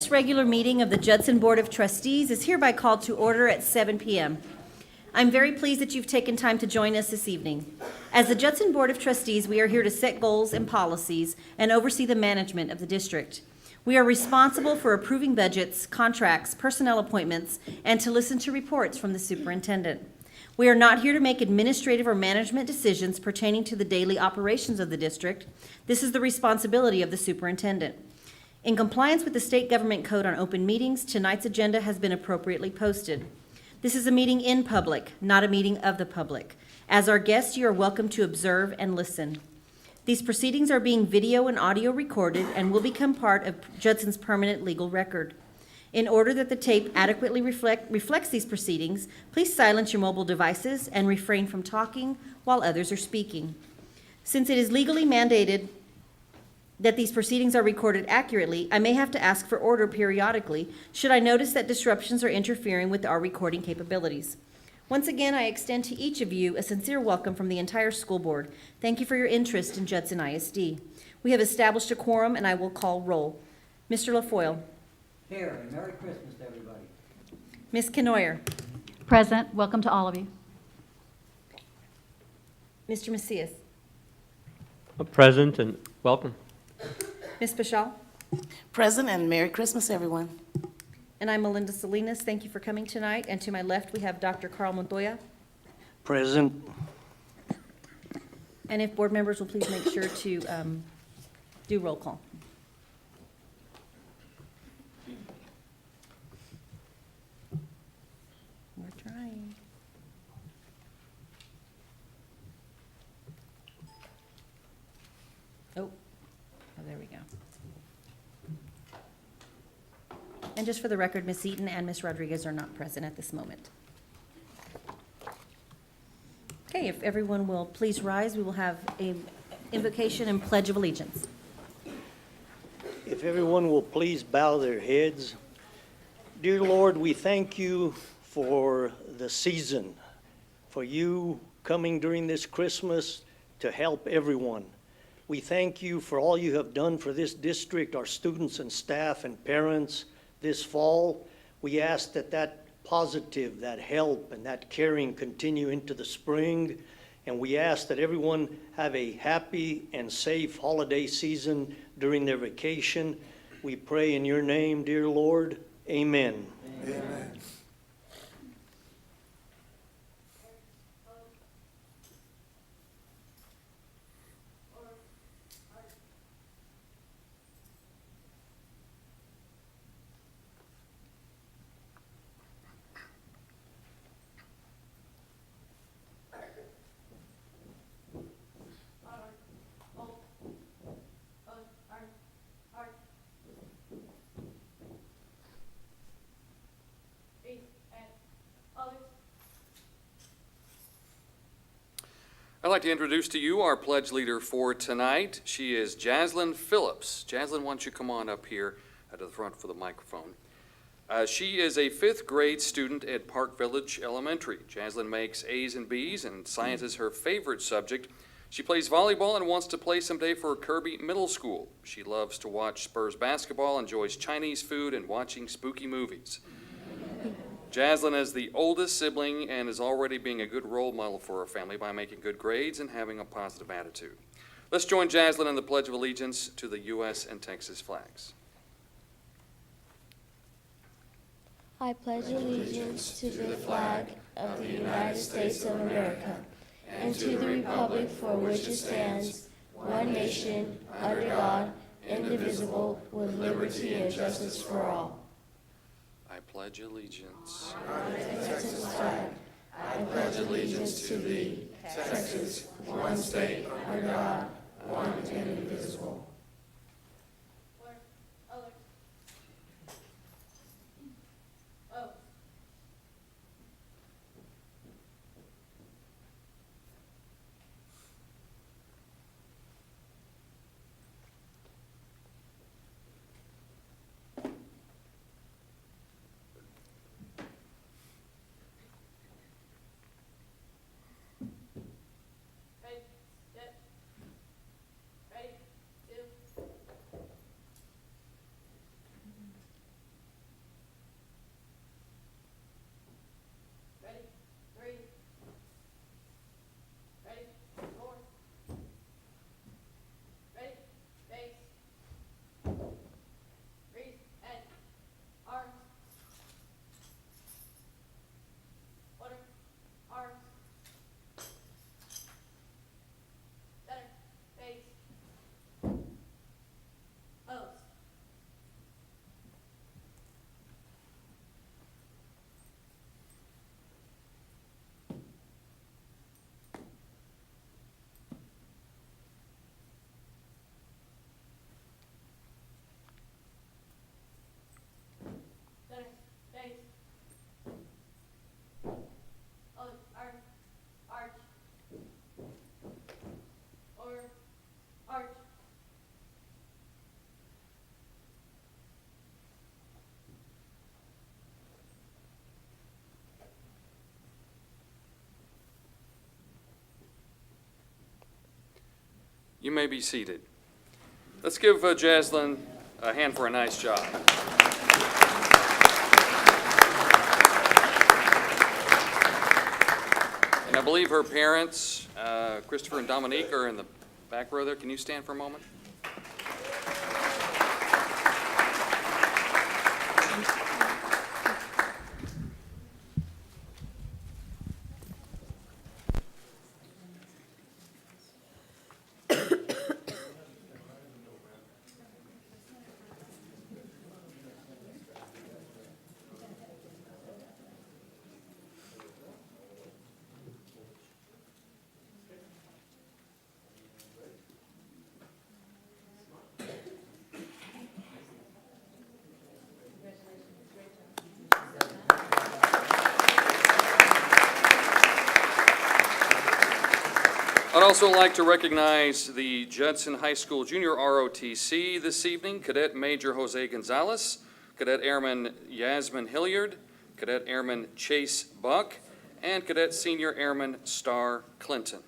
This regular meeting of the Judson Board of Trustees is hereby called to order at 7 p.m. I'm very pleased that you've taken time to join us this evening. As the Judson Board of Trustees, we are here to set goals and policies and oversee the management of the district. We are responsible for approving budgets, contracts, personnel appointments, and to listen to reports from the superintendent. We are not here to make administrative or management decisions pertaining to the daily operations of the district. This is the responsibility of the superintendent. In compliance with the State Government Code on Open Meetings, tonight's agenda has been appropriately posted. This is a meeting in public, not a meeting of the public. As our guests, you are welcome to observe and listen. These proceedings are being video and audio recorded and will become part of Judson's permanent legal record. In order that the tape adequately reflects these proceedings, please silence your mobile devices and refrain from talking while others are speaking. Since it is legally mandated that these proceedings are recorded accurately, I may have to ask for order periodically should I notice that disruptions are interfering with our recording capabilities. Once again, I extend to each of you a sincere welcome from the entire school board. Thank you for your interest in Judson ISD. We have established a quorum, and I will call roll. Mr. LaFoyle. Here, and Merry Christmas to everybody. Ms. Kenoyer. Present. Welcome to all of you. Mr. Macias. Present and welcome. Ms. Bashal. Present and Merry Christmas, everyone. And I'm Melinda Salinas. Thank you for coming tonight. And to my left, we have Dr. Carl Montoya. Present. And if board members will please make sure to do roll call. We're trying. Oh, there we go. And just for the record, Ms. Eaton and Ms. Rodriguez are not present at this moment. Okay, if everyone will please rise, we will have an invocation and pledge of allegiance. If everyone will please bow their heads. Dear Lord, we thank you for the season, for you coming during this Christmas to help everyone. We thank you for all you have done for this district, our students and staff and parents this fall. We ask that that positive, that help, and that caring continue into the spring. And we ask that everyone have a happy and safe holiday season during their vacation. We pray in your name, dear Lord. Amen. Amen. I'd like to introduce to you our pledge leader for tonight. She is Jaslyn Phillips. Jaslyn, why don't you come on up here to the front for the microphone. She is a 5th grade student at Park Village Elementary. Jaslyn makes A's and B's, and science is her favorite subject. She plays volleyball and wants to play someday for Kirby Middle School. She loves to watch Spurs basketball, enjoys Chinese food, and watching spooky movies. Jaslyn is the oldest sibling and is already being a good role model for her family by making good grades and having a positive attitude. Let's join Jaslyn in the Pledge of Allegiance to the U.S. and Texas flags. I pledge allegiance to the flag of the United States of America and to the republic for which it stands, one nation, under God, indivisible, with liberty and justice for all. I pledge allegiance. Texas flag. I pledge allegiance to thee, Texas, one state, under God, one and indivisible. Ready, 2, You may be seated. Let's give Jaslyn a hand for a nice job. And I believe her parents, Christopher and Dominique, are in the back row there. Can you stand for a moment? I'd also like to recognize the Judson High School Junior ROTC this evening, Cadet Major Jose Gonzalez, Cadet Airman Yasmin Hilliard, Cadet Airman Chase Buck, and Cadet Senior Airman Star Clinton.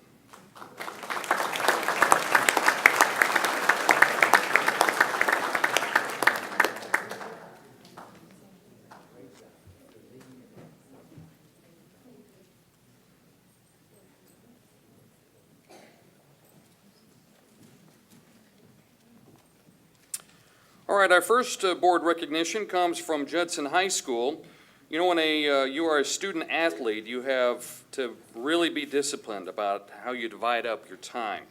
All right, our first board recognition comes from Judson High School. You know, when you are a student athlete, you have to really be disciplined about how you divide up your time,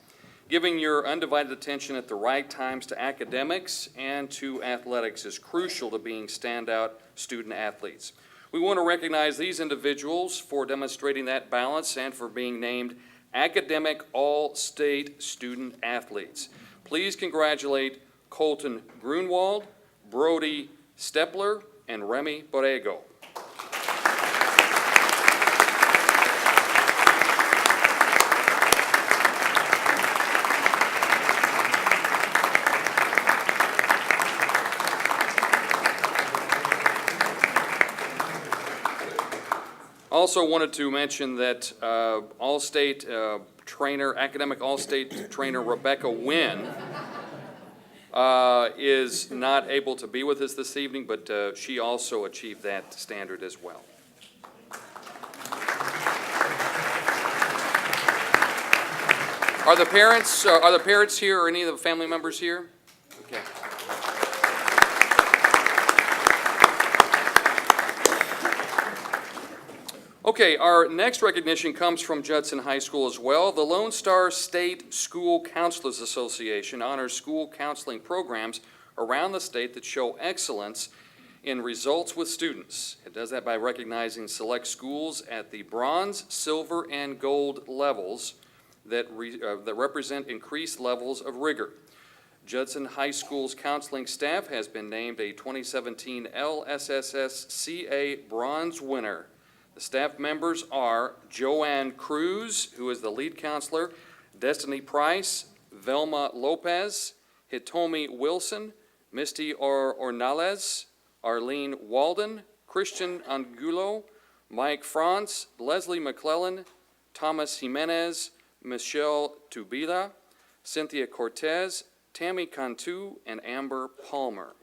giving your undivided attention at the right times to academics and to athletics is crucial to being standout student athletes. We want to recognize these individuals for demonstrating that balance and for being named Academic All-State Student Athletes. Please congratulate Colton Grunwald, Brody Stepler, and Remy Borrego. Also wanted to mention that All-State trainer, academic All-State trainer Rebecca Wynn is not able to be with us this evening, but she also achieved that standard as well. Are the parents here or any of the family members here? Okay. Okay, our next recognition comes from Judson High School as well. The Lone Star State School Counselors Association honors school counseling programs around the state that show excellence in results with students. It does that by recognizing select schools at the bronze, silver, and gold levels that represent increased levels of rigor. Judson High School's counseling staff has been named a 2017 LSSS-CA Bronze winner. The staff members are Joanne Cruz, who is the lead counselor, Destiny Price, Velma Lopez, Hitomi Wilson, Misty Ornales, Arlene Walden, Christian Angulo, Mike France, Leslie McClellan, Thomas Jimenez, Michelle Tubila, Cynthia Cortez, Tammy Cantu, and Amber Palmer.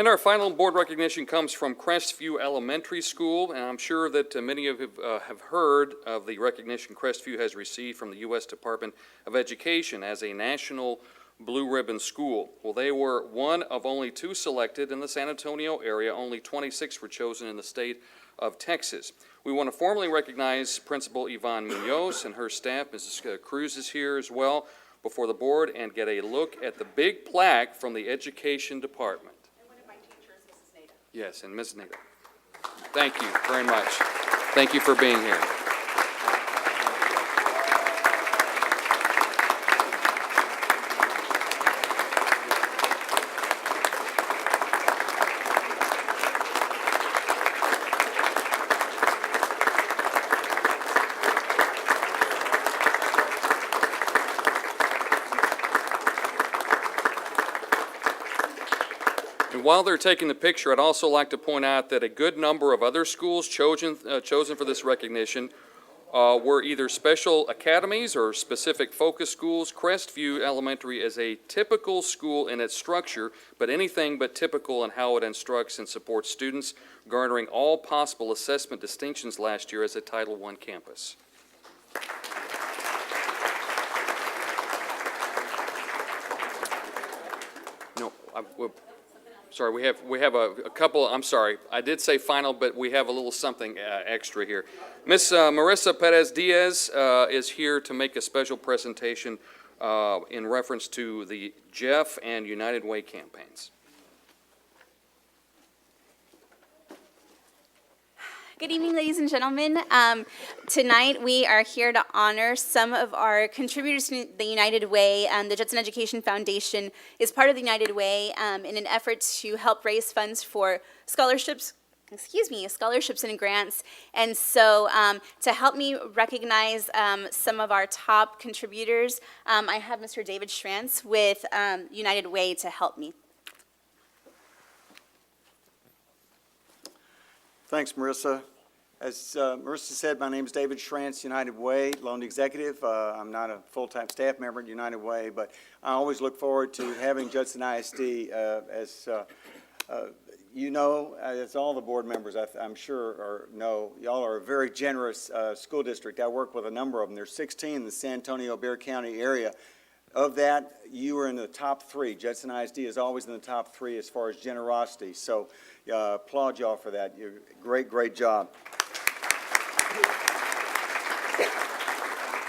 And our final board recognition comes from Crestview Elementary School, and I'm sure that many of you have heard of the recognition Crestview has received from the U.S. Department of Education as a national blue ribbon school. Well, they were one of only 2 selected in the San Antonio area. Only 26 were chosen in the state of Texas. We want to formally recognize Principal Yvonne Munoz and her staff. Mrs. Cruz is here as well before the board, and get a look at the big plaque from the Education Department. And one of my teachers, Mrs. Nader. Yes, and Ms. Nita. Thank you very much. Thank you for being here. And while they're taking the picture, I'd also like to point out that a good number of other schools chosen for this recognition were either special academies or specific focus schools. Crestview Elementary is a typical school in its structure, but anything but typical in how it instructs and supports students, garnering all possible assessment distinctions last year as a Title I campus. No, sorry, we have a couple, I'm sorry, I did say final, but we have a little something extra here. Miss Marissa Perez-Diaz is here to make a special presentation in reference to the Jeff and United Way campaigns. Good evening, ladies and gentlemen. Tonight we are here to honor some of our contributors to the United Way. The Judson Education Foundation is part of the United Way in an effort to help raise funds for scholarships and grants. And so to help me recognize some of our top contributors, I have Mr. David Schrantz with United Way to help me. Thanks, Marissa. As Marissa said, my name is David Schrantz, United Way, loan executive. I'm not a full-time staff member at United Way, but I always look forward to having Judson ISD as you know, as all the board members I'm sure know, y'all are a very generous school district. I work with a number of them. There's 16 in the San Antonio-Bexar County area. Of that, you are in the top 3. Judson ISD is always in the top 3 as far as generosity. So applaud y'all for that. You're great job.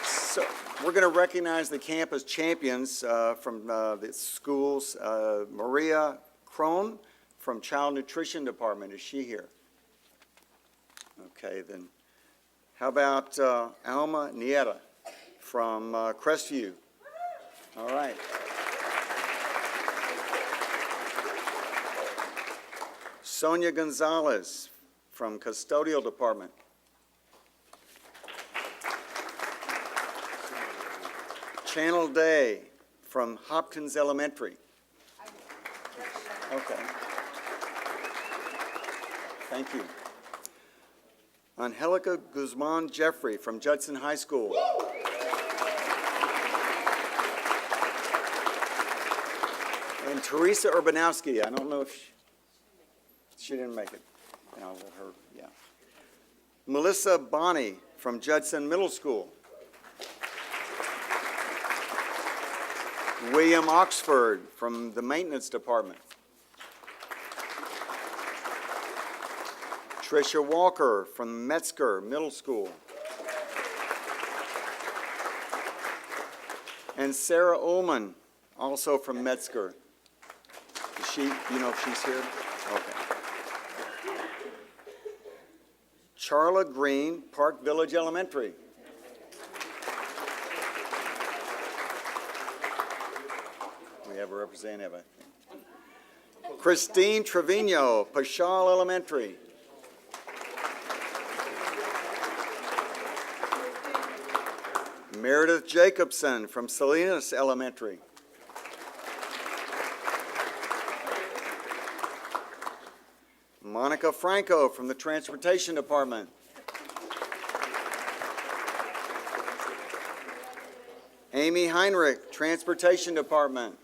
So we're going to recognize the campus champions from the schools. Maria Crone from Child Nutrition Department. Is she here? Okay, then. How about Alma Nieta from Crestview? All right. Sonia Gonzalez from Custodial Department. Channel Day from Hopkins Elementary. Okay. Thank you. Angelica Guzman Jeffrey from Judson High School. And Teresa Urbanowski, I don't know if she didn't make it. I'll let her, yeah. Melissa Bonney from Judson Middle School. William Oxford from the Maintenance Department. Tricia Walker from Metzger Middle School. And Sarah Ullman, also from Metzger. Is she, you know if she's here? Okay. Charla Green, Park Village Elementary. We have a representative, I think. Christine Trevino, Pashal Elementary. Meredith Jacobson from Salinas Elementary. Monica Franco from the Transportation Department. Amy Heinrich, Transportation Department.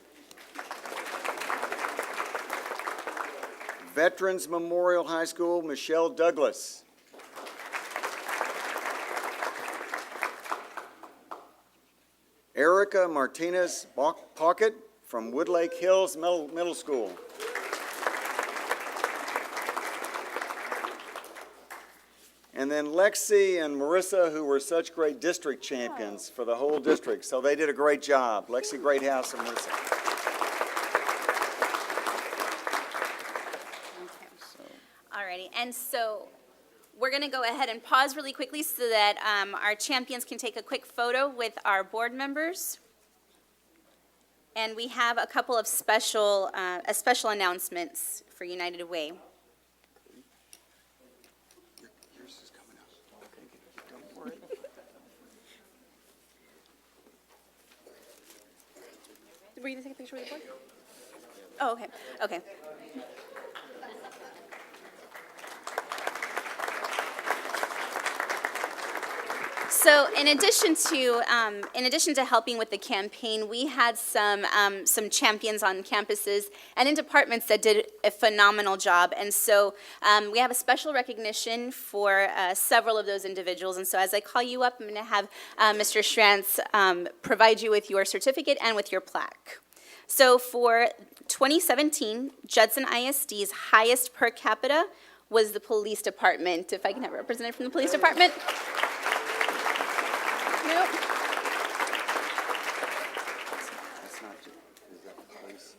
Veterans Memorial High School, Michelle Douglas. Erica Martinez Pocket from Woodlake Hills Middle School. And then Lexi and Marissa, who were such great district champions for the whole district. So they did a great job. Lexi Greathouse and Marissa. Alrighty, and so we're going to go ahead and pause really quickly so that our champions can take a quick photo with our board members. And we have a couple of special announcements for United Way. Yours is coming up. Okay, don't worry. Were you going to take a picture with the board? Oh, okay, okay. So in addition to helping with the campaign, we had some champions on campuses and in departments that did a phenomenal job. And so we have a special recognition for several of those individuals. And so as I call you up, I'm going to have Mr. Schrantz provide you with your certificate and with your plaque. So for 2017, Judson ISD's highest per capita was the police department. If I can have a representative from the police department. Nope. That's not you. Is that the police?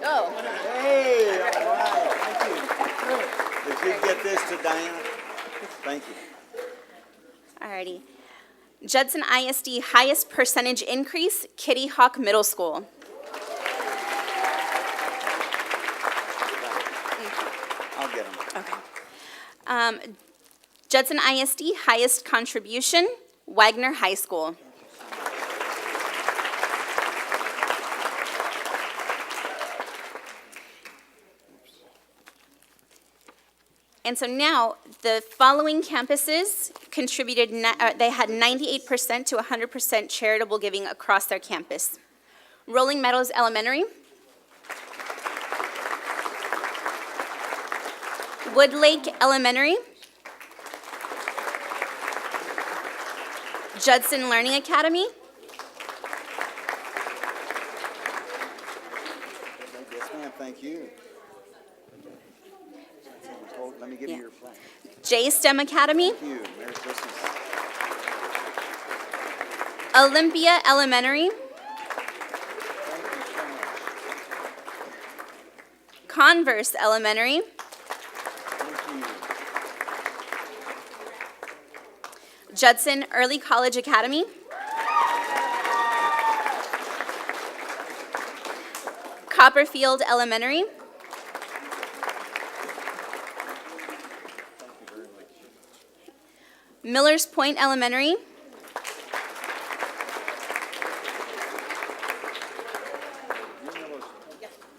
Oh, Hey, all right, thank you. Did you get this to Diana? Thank you. alrighty. Judson ISD highest percentage increase, Kitty Hawk Middle School. I'll get them. Okay. Judson ISD highest contribution, Wagner High School. And so now, the following campuses contributed, they had 98% to 100% charitable giving across their campus. Rolling Meadows Elementary, Woodlake Elementary, Judson Learning Academy, Yes, ma'am, thank you. Let me give you your plaque. J STEM Academy, Thank you. Merry Christmas. Olympia Elementary, Thank you so much. Converse Elementary, Thank you. Judson Early College Academy, Copperfield Elementary, Millers Point Elementary,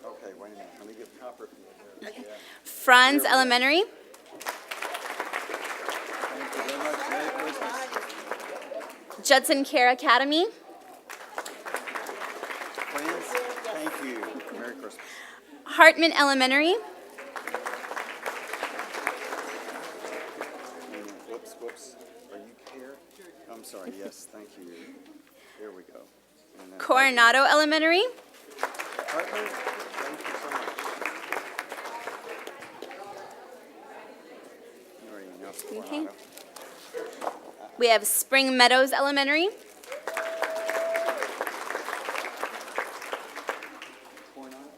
Okay, wait a minute. Let me get Copperfield there. Yeah. Franz Elementary, Thank you very much. Merry Christmas. Judson Care Academy, Friends, thank you. Merry Christmas. Hartman Elementary, Whoops. Are you here? I'm sorry, yes, thank you. There we go. And then Coronado Elementary, Hartman, thank you so much. You already announced Okay. Coronado. we have Spring Meadows Elementary, Coronado?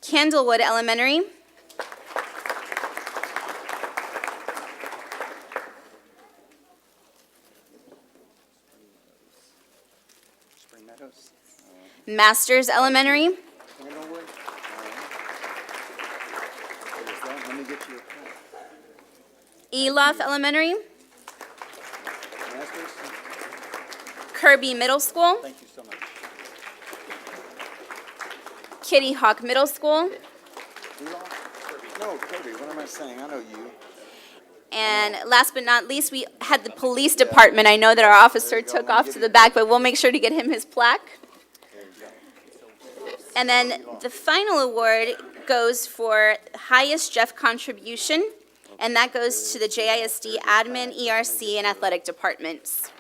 Candlewood Elementary, Spring Meadows? Masters Elementary, Candlewood? What is that? Let me get you a pen. Elof Elementary, Masters? Kirby Middle School, Thank you so much. Kitty Hawk Middle School, No, Kirby, what am I saying? I know you. and last but not least, we had the police department. I know that our officer took off to the back, but we'll make sure to get him his plaque. There you go. And then the final award goes for highest Jeff contribution, and that goes to the JISD admin, ERC, and athletic departments.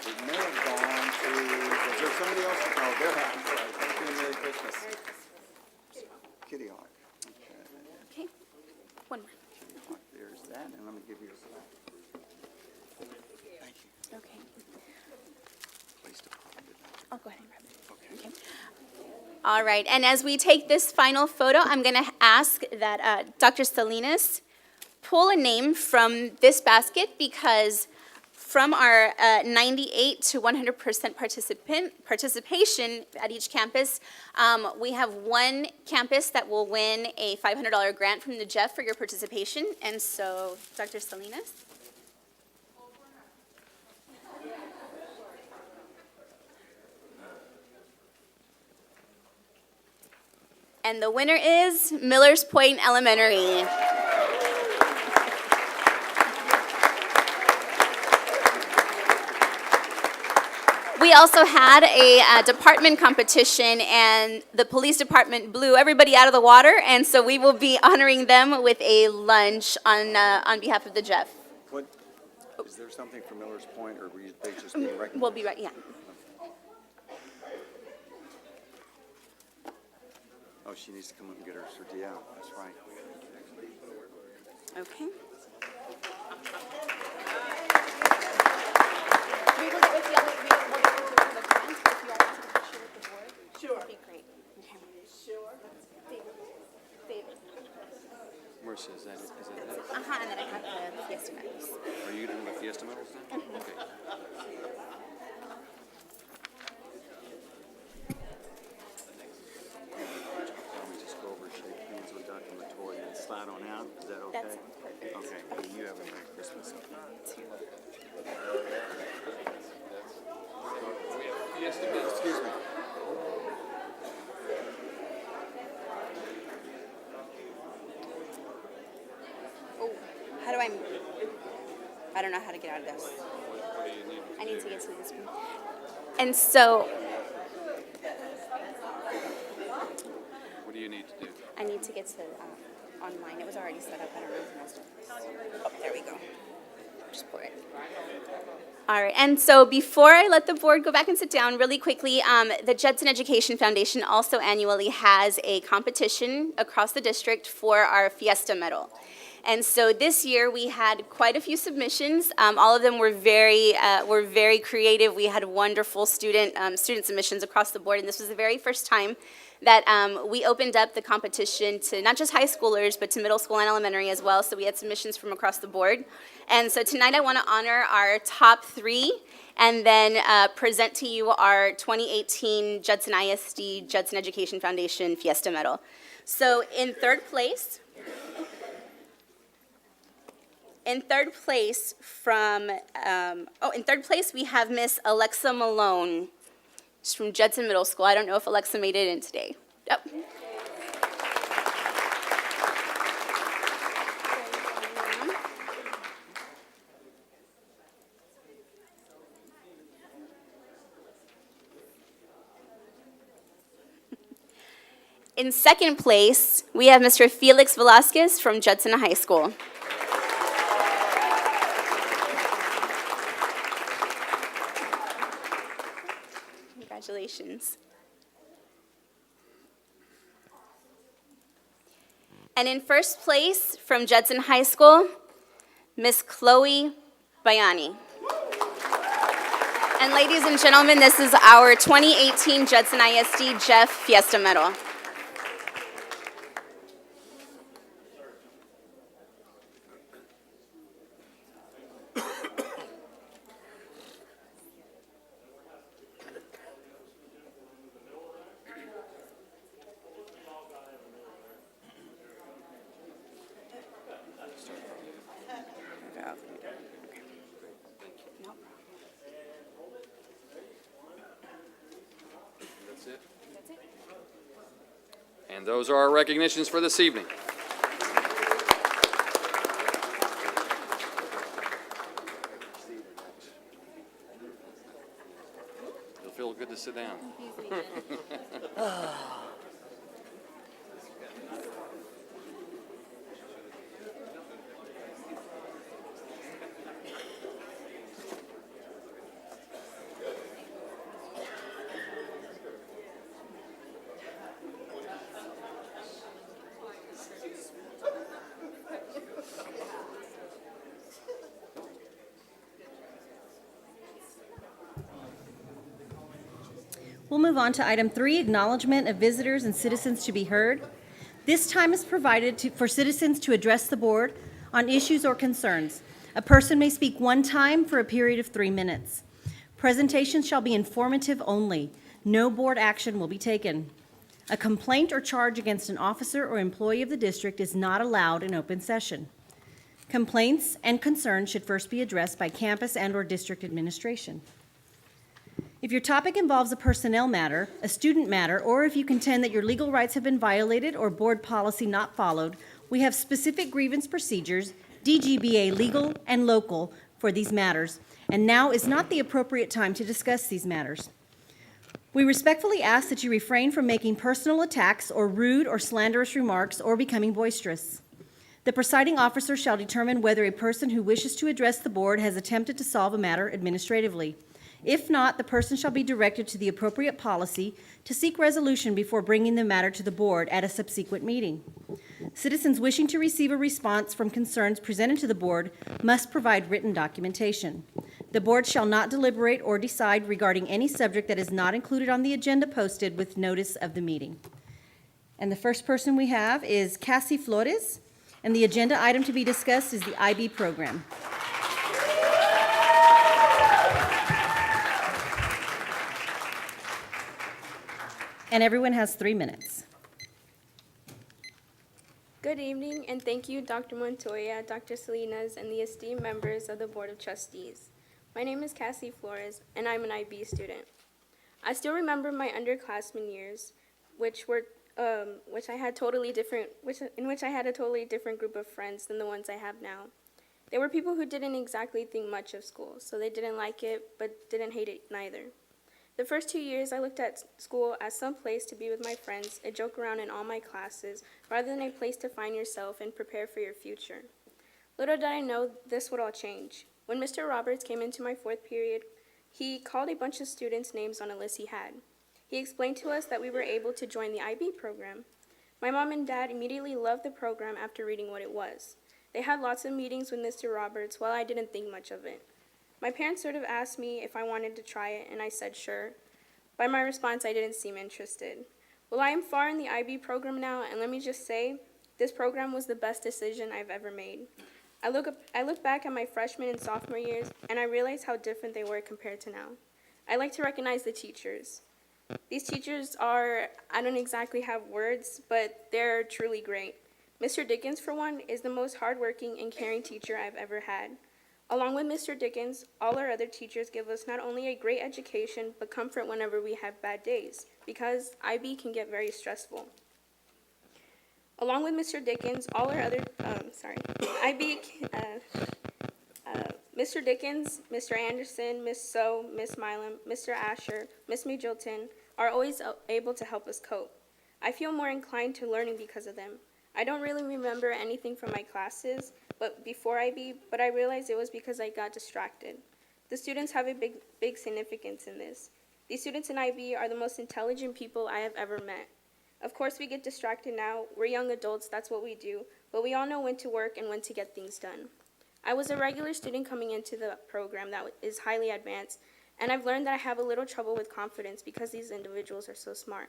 It may have gone to, is there somebody else? Oh, they're happy. Thank you and Merry Christmas. Kitty Hawk. Okay. Okay, one more. Kitty Hawk, there's that, and let me give you a slide. Thank you. Okay, Police Department. I'll go ahead and grab it. Okay. All right, and as we take this final photo, I'm going to ask that Dr. Salinas pull a name from this basket, because from our 98 to 100% participation at each campus, we have one campus that will win a $500 grant from the Jeff for your participation. And so, Dr. Salinas. And the winner is Millers Point Elementary. We also had a department competition, and the police department blew everybody out of the water, and so we will be honoring them with a lunch on behalf of the Jeff. What, is there something for Miller's Point, or were they just being recognized? We'll be right, yeah. Oh, she needs to come up and get her certificate. That's right. Okay. We will get with you, we'll get with you with the grant, if you all want to take a picture with the board. Sure. That'd be great. Okay. Sure. David. Marcia, is that it? Uh-huh, and then I have the Fiesta medals. Are you doing the Fiesta medals now? Okay. Let me just go over, shake hands with Dr. Matoya, and slide on out. Is that okay? That's perfect. Okay. And you have a Merry Christmas. Excuse me. Oh, how do I don't know how to get out of this. I need to get to this one. And so, What do you need to do? I need to get to online. It was already set up. I don't know if it messed up. Oh, there we go. Just pour it. All right, and so before I let the board go back and sit down, really quickly, the Judson Education Foundation also annually has a competition across the district for our Fiesta Medal. And so this year we had quite a few submissions. All of them were very creative. We had wonderful student submissions across the board, and this was the very first time that we opened up the competition to not just high schoolers, but to middle school and elementary as well. So we had submissions from across the board. And so tonight I want to honor our top 3 and then present to you our 2018 Judson ISD Judson Education Foundation Fiesta Medal. So in third place we have Miss Alexa Malone. She's from Judson Middle School. I don't know if Alexa made it in today. Yep. In second place, we have Mr. Felix Velasquez from Judson High School. Congratulations. And in first place, from Judson High School, Miss Chloe Bayani. And ladies and gentlemen, this is our 2018 Judson ISD Jeff Fiesta Medal. That's it? And those are our recognitions for this evening. It'll feel good to sit down. We'll move on to item 3, acknowledgement of visitors and citizens to be heard. This time is provided for citizens to address the board on issues or concerns. A person may speak one time for a period of 3 minutes. Presentations shall be informative only. No board action will be taken. A complaint or charge against an officer or employee of the district is not allowed in open session. Complaints and concerns should first be addressed by campus and/or district administration. If your topic involves a personnel matter, a student matter, or if you contend that your legal rights have been violated or board policy not followed, we have specific grievance procedures, DGBA legal and local, for these matters, and now is not the appropriate time to discuss these matters. We respectfully ask that you refrain from making personal attacks or rude or slanderous remarks or becoming boisterous. The presiding officer shall determine whether a person who wishes to address the board has attempted to solve a matter administratively. If not, the person shall be directed to the appropriate policy to seek resolution before bringing the matter to the board at a subsequent meeting. Citizens wishing to receive a response from concerns presented to the board must provide written documentation. The board shall not deliberate or decide regarding any subject that is not included on the agenda posted with notice of the meeting. And the first person we have is Cassie Flores, and the agenda item to be discussed is the IB program. And everyone has 3 minutes. Good evening, and thank you, Dr. Montoya, Dr. Salinas, and the esteemed members of the Board of Trustees. My name is Cassie Flores, and I'm an IB student. I still remember my underclassmen years, in which I had a totally different group of friends than the ones I have now. They were people who didn't exactly think much of school, so they didn't like it, but didn't hate it neither. The first 2 years, I looked at school as some place to be with my friends and joke around in all my classes, rather than a place to find yourself and prepare for your future. Little did I know this would all change. When Mr. Roberts came into my 4th period, he called a bunch of students' names on a list he had. He explained to us that we were able to join the IB program. My mom and dad immediately loved the program after reading what it was. They had lots of meetings with Mr. Roberts while I didn't think much of it. My parents sort of asked me if I wanted to try it, and I said sure. By my response, I didn't seem interested. Well, I am far in the IB program now, and let me just say, this program was the best decision I've ever made. I look back at my freshman and sophomore years, and I realize how different they were compared to now. I like to recognize the teachers. These teachers are, I don't exactly have words, but they're truly great. Mr. Dickens, for one, is the most hardworking and caring teacher I've ever had. Along with Mr. Dickens, all our other teachers give us not only a great education, but comfort whenever we have bad days, because IB can get very stressful. Along with Mr. Dickens, all our other, Mr. Dickens, Mr. Anderson, Miss So, Miss Milam, Mr. Asher, Miss Majilton are always able to help us cope. I feel more inclined to learning because of them. I don't really remember anything from my classes, but I realized it was because I got distracted. The students have a big significance in this. These students in IB are the most intelligent people I have ever met. Of course, we get distracted now. We're young adults, that's what we do, but we all know when to work and when to get things done. I was a regular student coming into the program that is highly advanced, and I've learned that I have a little trouble with confidence because these individuals are so smart.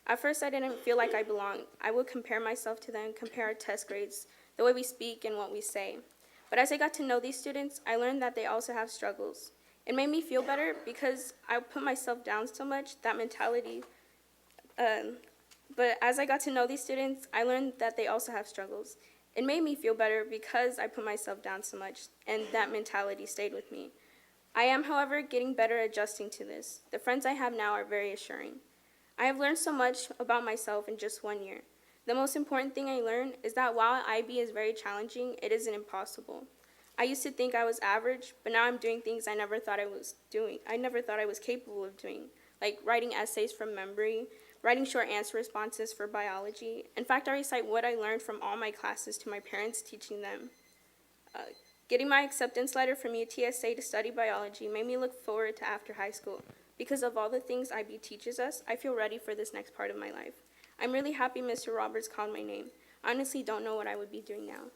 At first, I didn't feel like I belonged. I would compare myself to them, compare our test grades, the way we speak and what we say. But as I got to know these students, I learned that they also have struggles. It made me feel better because I put myself down so much, that mentality. But as I got to know these students, I learned that they also have struggles. It made me feel better because I put myself down so much, and that mentality stayed with me. I am, however, getting better at adjusting to this. The friends I have now are very assuring. I have learned so much about myself in just 1 year. The most important thing I learned is that while IB is very challenging, it isn't impossible. I used to think I was average, but now I'm doing things I never thought I was doing. I never thought I was capable of doing, like writing essays from memory, writing short answer responses for biology. In fact, I recite what I learned from all my classes to my parents, teaching them. Getting my acceptance letter from UTSA to study biology made me look forward to after high school. Because of all the things IB teaches us, I feel ready for this next part of my life. I'm really happy Mr. Roberts called my name. I honestly don't know what I would be doing now.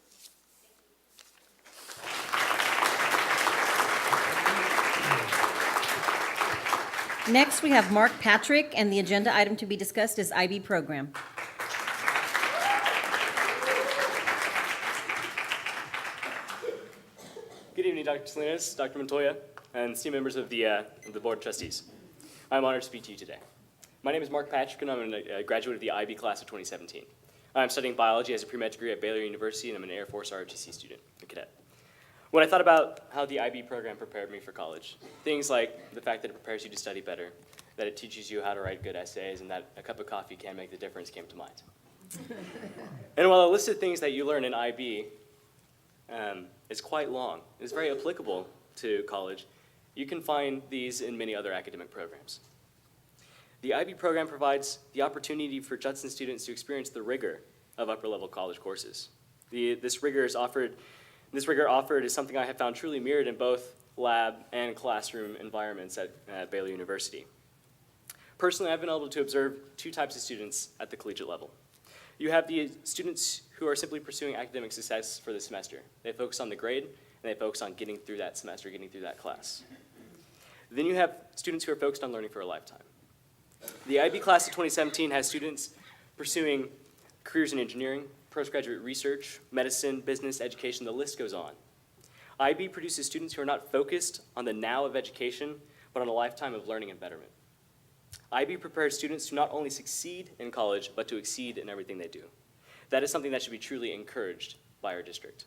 Next, we have Mark Patrick, and the agenda item to be discussed is IB program. Good evening, Dr. Salinas, Dr. Montoya, and esteemed members of the Board of Trustees. I'm honored to speak to you today. My name is Mark Patrick, and I'm a graduate of the IB class of 2017. I'm studying biology as a pre-med degree at Baylor University, and I'm an Air Force ROTC student, a cadet. When I thought about how the IB program prepared me for college, things like the fact that it prepares you to study better, that it teaches you how to write good essays, and that a cup of coffee can make the difference came to mind. And while the list of things that you learn in IB is quite long, it's very applicable to college, you can find these in many other academic programs. The IB program provides the opportunity for Judson students to experience the rigor of upper-level college courses. This rigor offered is something I have found truly mirrored in both lab and classroom environments at Baylor University. Personally, I've been able to observe two types of students at the collegiate level. You have the students who are simply pursuing academic success for the semester. They focus on the grade, and they focus on getting through that semester, getting through that class. Then you have students who are focused on learning for a lifetime. The IB class of 2017 has students pursuing careers in engineering, postgraduate research, medicine, business, education, the list goes on. IB produces students who are not focused on the now of education, but on a lifetime of learning and betterment. IB prepares students to not only succeed in college, but to exceed in everything they do. That is something that should be truly encouraged by our district.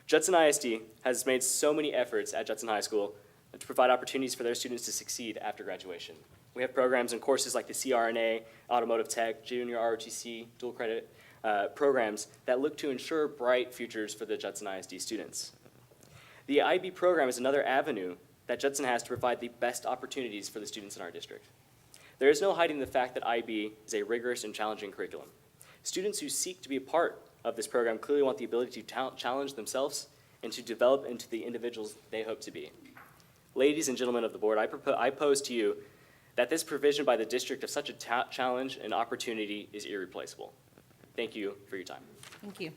Judson ISD has made so many efforts at Judson High School to provide opportunities for their students to succeed after graduation. We have programs and courses like the CRNA, Automotive Tech, Junior ROTC, dual credit programs that look to ensure bright futures for the Judson ISD students. The IB program is another avenue that Judson has to provide the best opportunities for the students in our district. There is no hiding the fact that IB is a rigorous and challenging curriculum. Students who seek to be a part of this program clearly want the ability to challenge themselves and to develop into the individuals they hope to be. Ladies and gentlemen of the board, I pose to you that this provision by the district of such a challenge and opportunity is irreplaceable. Thank you for your time. Thank you.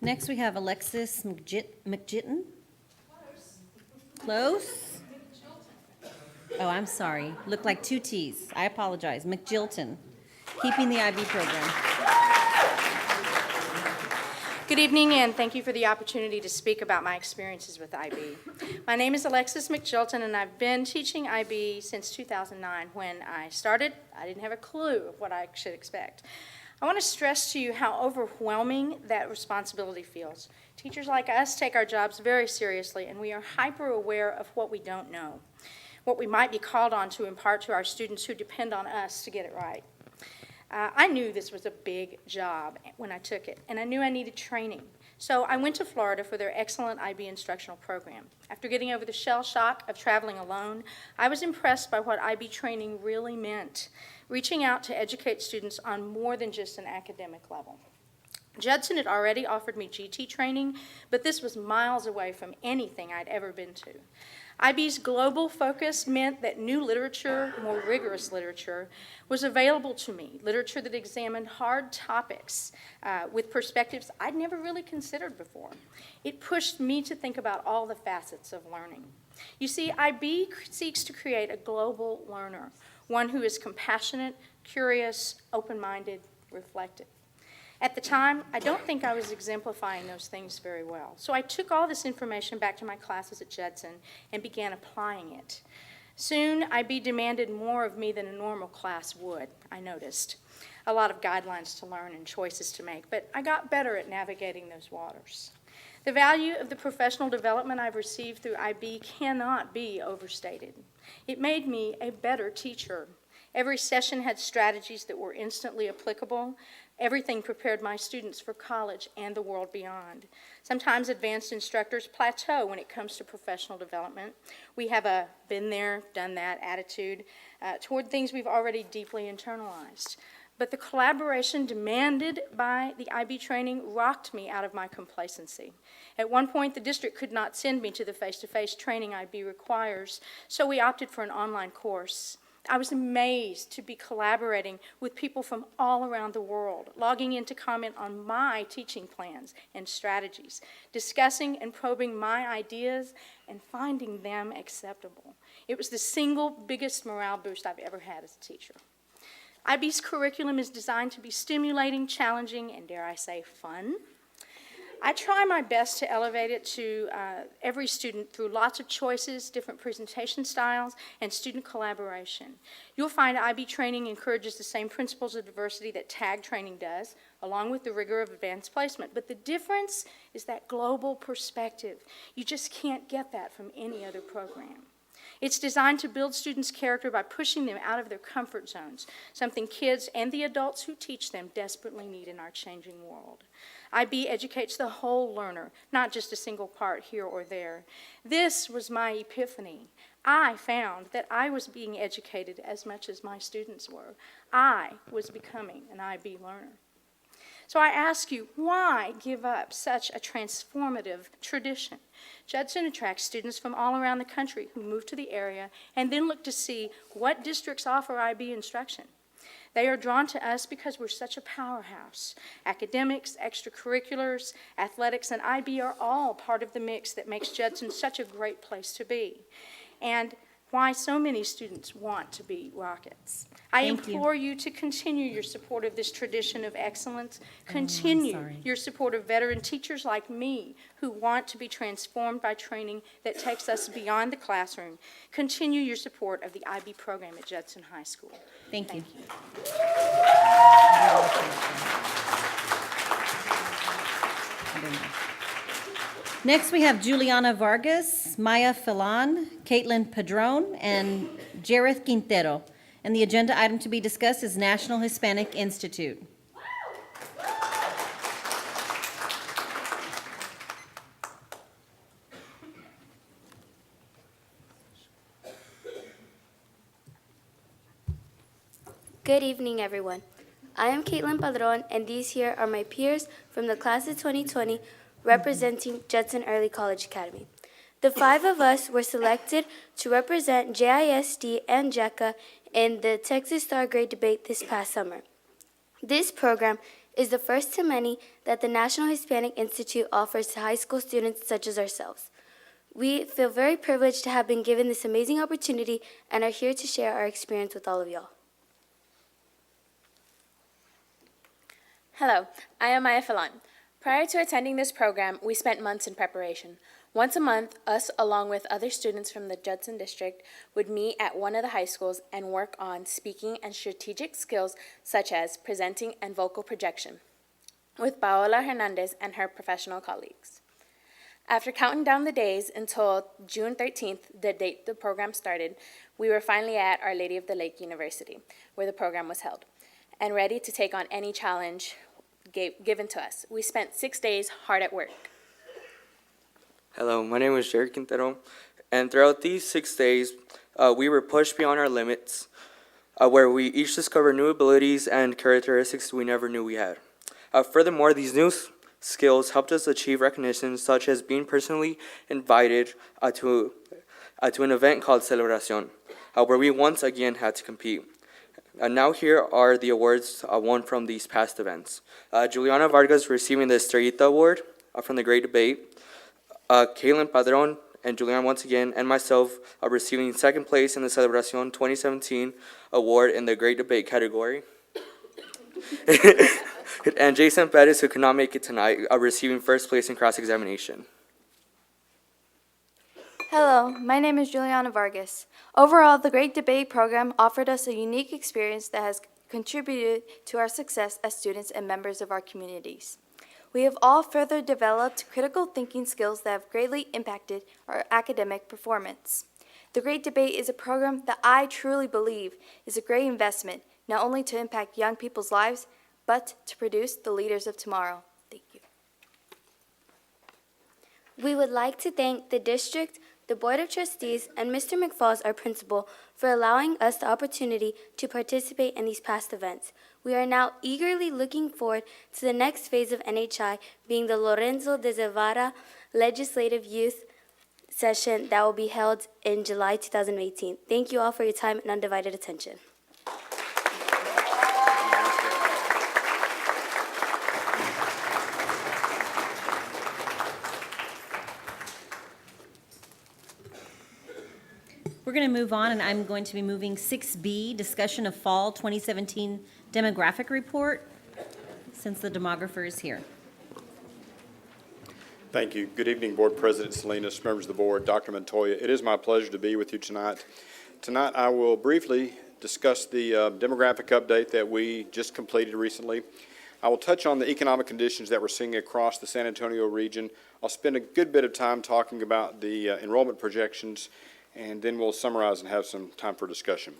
Next, we have Alexis McJitten. Close? Oh, I'm sorry. Looked like two T's. I apologize. McJilton, keeping the IB program. Good evening, and thank you for the opportunity to speak about my experiences with IB. My name is Alexis McJilton, and I've been teaching IB since 2009. When I started, I didn't have a clue of what I should expect. I want to stress to you how overwhelming that responsibility feels. Teachers like us take our jobs very seriously, and we are hyper aware of what we don't know, what we might be called on to impart to our students who depend on us to get it right. I knew this was a big job when I took it, and I knew I needed training. So I went to Florida for their excellent IB instructional program. After getting over the shell shock of traveling alone, I was impressed by what IB training really meant, reaching out to educate students on more than just an academic level. Judson had already offered me GT training, but this was miles away from anything I'd ever been to. IB's global focus meant that new literature, more rigorous literature, was available to me, literature that examined hard topics with perspectives I'd never really considered before. It pushed me to think about all the facets of learning. You see, IB seeks to create a global learner, one who is compassionate, curious, open-minded, reflective. At the time, I don't think I was exemplifying those things very well. So I took all this information back to my classes at Judson and began applying it. Soon, IB demanded more of me than a normal class would, I noticed. A lot of guidelines to learn and choices to make, but I got better at navigating those waters. The value of the professional development I've received through IB cannot be overstated. It made me a better teacher. Every session had strategies that were instantly applicable. Everything prepared my students for college and the world beyond. Sometimes advanced instructors plateau when it comes to professional development. We have a been there, done that attitude toward things we've already deeply internalized. But the collaboration demanded by the IB training rocked me out of my complacency. At one point, the district could not send me to the face-to-face training IB requires, so we opted for an online course. I was amazed to be collaborating with people from all around the world, logging in to comment on my teaching plans and strategies, discussing and probing my ideas, and finding them acceptable. It was the single biggest morale boost I've ever had as a teacher. IB's curriculum is designed to be stimulating, challenging, and dare I say, fun. I try my best to elevate it to every student through lots of choices, different presentation styles, and student collaboration. You'll find IB training encourages the same principles of diversity that TAG training does, along with the rigor of advanced placement. But the difference is that global perspective. You just can't get that from any other program. It's designed to build students' character by pushing them out of their comfort zones, something kids and the adults who teach them desperately need in our changing world. IB educates the whole learner, not just a single part here or there. This was my epiphany. I found that I was being educated as much as my students were. I was becoming an IB learner. So I ask you, why give up such a transformative tradition? Judson attracts students from all around the country who move to the area and then look to see what districts offer IB instruction. They are drawn to us because we're such a powerhouse. Academics, extracurriculars, athletics, and IB are all part of the mix that makes Judson such a great place to be, and why so many students want to be Rockets. I implore you to continue your support of this tradition of excellence. Continue your support of veteran teachers like me who want to be transformed by training that takes us beyond the classroom. Continue your support of the IB program at Judson High School. Thank you. Next, we have Juliana Vargas, Maya Filan, Caitlin Padron, and Jareth Quintero. And the agenda item to be discussed is National Hispanic Institute. Good evening, everyone. I am Caitlin Padron, and these here are my peers from the class of 2020 representing Judson Early College Academy. The 5 of us were selected to represent JISD and JECA in the Texas Star Grade Debate this past summer. This program is the first to many that the National Hispanic Institute offers to high school students such as ourselves. We feel very privileged to have been given this amazing opportunity and are here to share our experience with all of y'all. Hello, I am Maya Filan. Prior to attending this program, we spent months in preparation. Once a month, us, along with other students from the Judson District, would meet at one of the high schools and work on speaking and strategic skills such as presenting and vocal projection with Paola Hernandez and her professional colleagues. After counting down the days until June 13th, the date the program started, we were finally at Our Lady of the Lake University, where the program was held, and ready to take on any challenge given to us. We spent 6 days hard at work. Hello, my name is Jareth Quintero, and throughout these 6 days, we were pushed beyond our limits, where we each discovered new abilities and characteristics we never knew we had. Furthermore, these new skills helped us achieve recognition, such as being personally invited to an event called Celebración, where we once again had to compete. And now here are the awards won from these past events. Juliana Vargas receiving the Estrellita Award from the Great Debate. Caitlin Padron and Juliana once again, and myself receiving second place in the Celebración 2017 award in the Great Debate category. And Jason Perez, who could not make it tonight, receiving first place in cross-examination. Hello, my name is Juliana Vargas. Overall, the Great Debate program offered us a unique experience that has contributed to our success as students and members of our communities. We have all further developed critical thinking skills that have greatly impacted our academic performance. The Great Debate is a program that I truly believe is a great investment, not only to impact young people's lives, but to produce the leaders of tomorrow. Thank you. We would like to thank the district, the Board of Trustees, and Mr. McFalls, our principal, for allowing us the opportunity to participate in these past events. We are now eagerly looking forward to the next phase of NHI, being the Lorenzo de Guevara Legislative Youth session that will be held in July 2018. Thank you all for your time and undivided attention. We're going to move on, and I'm going to be moving 6B, discussion of fall 2017 demographic report, since the demographer is here. Thank you. Good evening, Board President Salinas, members of the board, Dr. Montoya. It is my pleasure to be with you tonight. Tonight, I will briefly discuss the demographic update that we just completed recently. I will touch on the economic conditions that we're seeing across the San Antonio region. I'll spend a good bit of time talking about the enrollment projections, and then we'll summarize and have some time for discussion.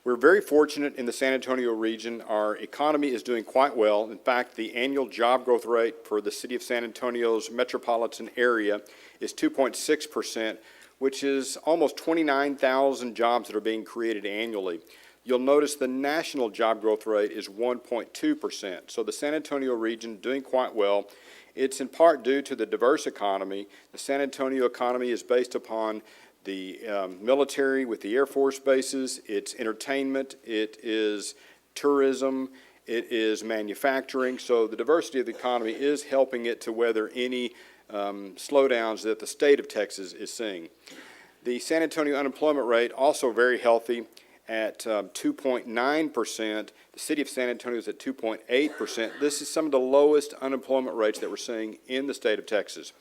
We're very fortunate in the San Antonio region. Our economy is doing quite well. In fact, the annual job growth rate for the city of San Antonio's metropolitan area is 2.6%, which is almost 29,000 jobs that are being created annually. You'll notice the national job growth rate is 1.2%. So the San Antonio region doing quite well. It's in part due to the diverse economy. The San Antonio economy is based upon the military with the Air Force bases, it's entertainment, it is tourism, it is manufacturing. So the diversity of the economy is helping it to weather any slowdowns that the state of Texas is seeing. The San Antonio unemployment rate also very healthy at 2.9%. The city of San Antonio is at 2.8%. This is some of the lowest unemployment rates that we're seeing in the state of Texas.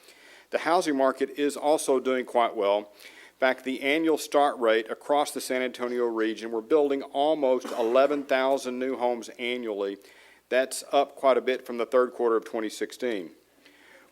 The housing market is also doing quite well. In fact, the annual start rate across the San Antonio region, we're building almost 11,000 new homes annually. That's up quite a bit from the third quarter of 2016.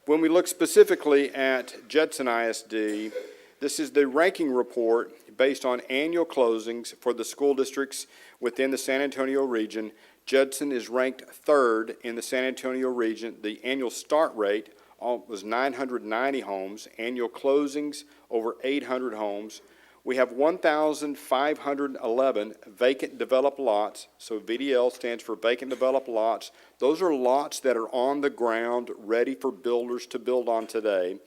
When we look specifically at Judson ISD, this is the ranking report based on annual closings for the school districts within the San Antonio region. Judson is ranked third in the San Antonio region. The annual start rate was 990 homes, annual closings over 800 homes. We have 1,511 vacant developed lots, so VDL stands for vacant developed lots. Those are lots that are on the ground ready for builders to build on today.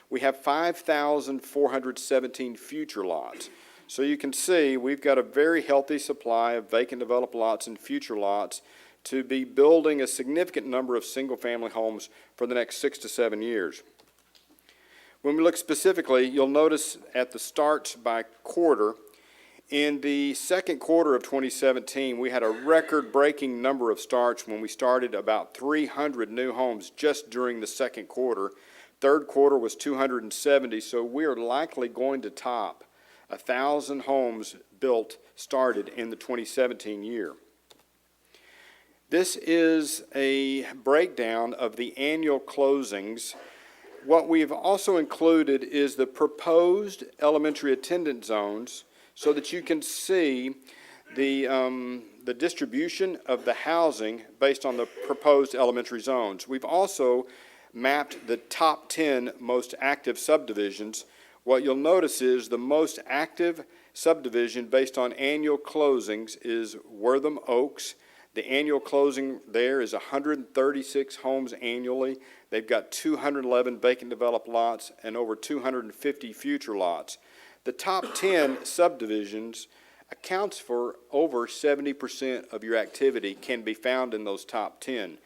We have 5,417 future lots. So you can see we've got a very healthy supply of vacant developed lots and future lots to be building a significant number of single-family homes for the next 6 to 7 years. When we look specifically, you'll notice at the starts by quarter, in the second quarter of 2017, we had a record-breaking number of starts when we started about 300 new homes just during the second quarter. Third quarter was 270, so we are likely going to top 1,000 homes started in the 2017 year. This is a breakdown of the annual closings. What we've also included is the proposed elementary attendance zones so that you can see the distribution of the housing based on the proposed elementary zones. We've also mapped the top 10 most active subdivisions. What you'll notice is the most active subdivision based on annual closings is Wortham Oaks. The annual closing there is 136 homes annually. They've got 211 vacant developed lots and over 250 future lots. The top 10 subdivisions accounts for over 70% of your activity can be found in those top 10.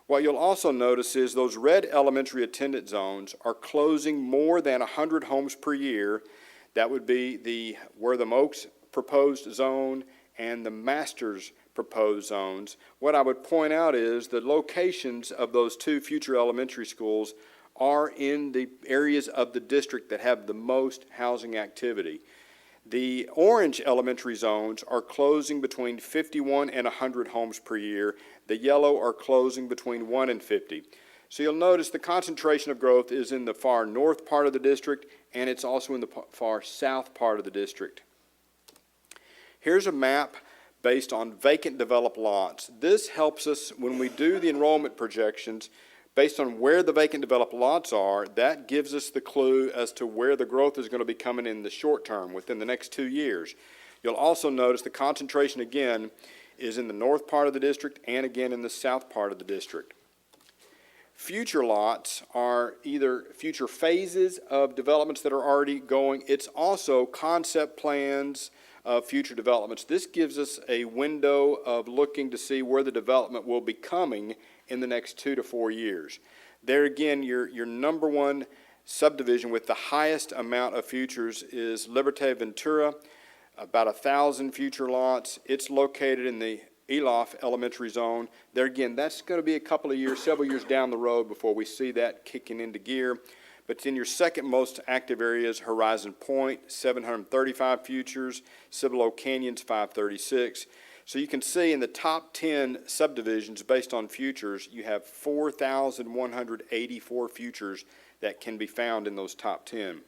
What you'll also notice is those red elementary attendance zones are closing more than 100 homes per year. That would be the Wortham Oaks proposed zone and the Masters proposed zones. What I would point out is the locations of those two future elementary schools are in the areas of the district that have the most housing activity. The orange elementary zones are closing between 51 and 100 homes per year. The yellow are closing between 1 and 50. So you'll notice the concentration of growth is in the far north part of the district, and it's also in the far south part of the district. Here's a map based on vacant developed lots. This helps us when we do the enrollment projections based on where the vacant developed lots are. That gives us the clue as to where the growth is going to be coming in the short term within the next 2 years. You'll also notice the concentration again is in the north part of the district and again in the south part of the district. Future lots are either future phases of developments that are already going. It's also concept plans of future developments. This gives us a window of looking to see where the development will be coming in the next 2 to 4 years. There again, your number one subdivision with the highest amount of futures is Liberté Ventura, about 1,000 future lots. It's located in the Elof Elementary Zone. There again, that's going to be a couple of years, several years down the road before we see that kicking into gear. But in your second most active areas, Horizon Point, 735 futures, Cibolo Canyons, 536. So you can see in the top 10 subdivisions based on futures, you have 4,184 futures that can be found in those top 10.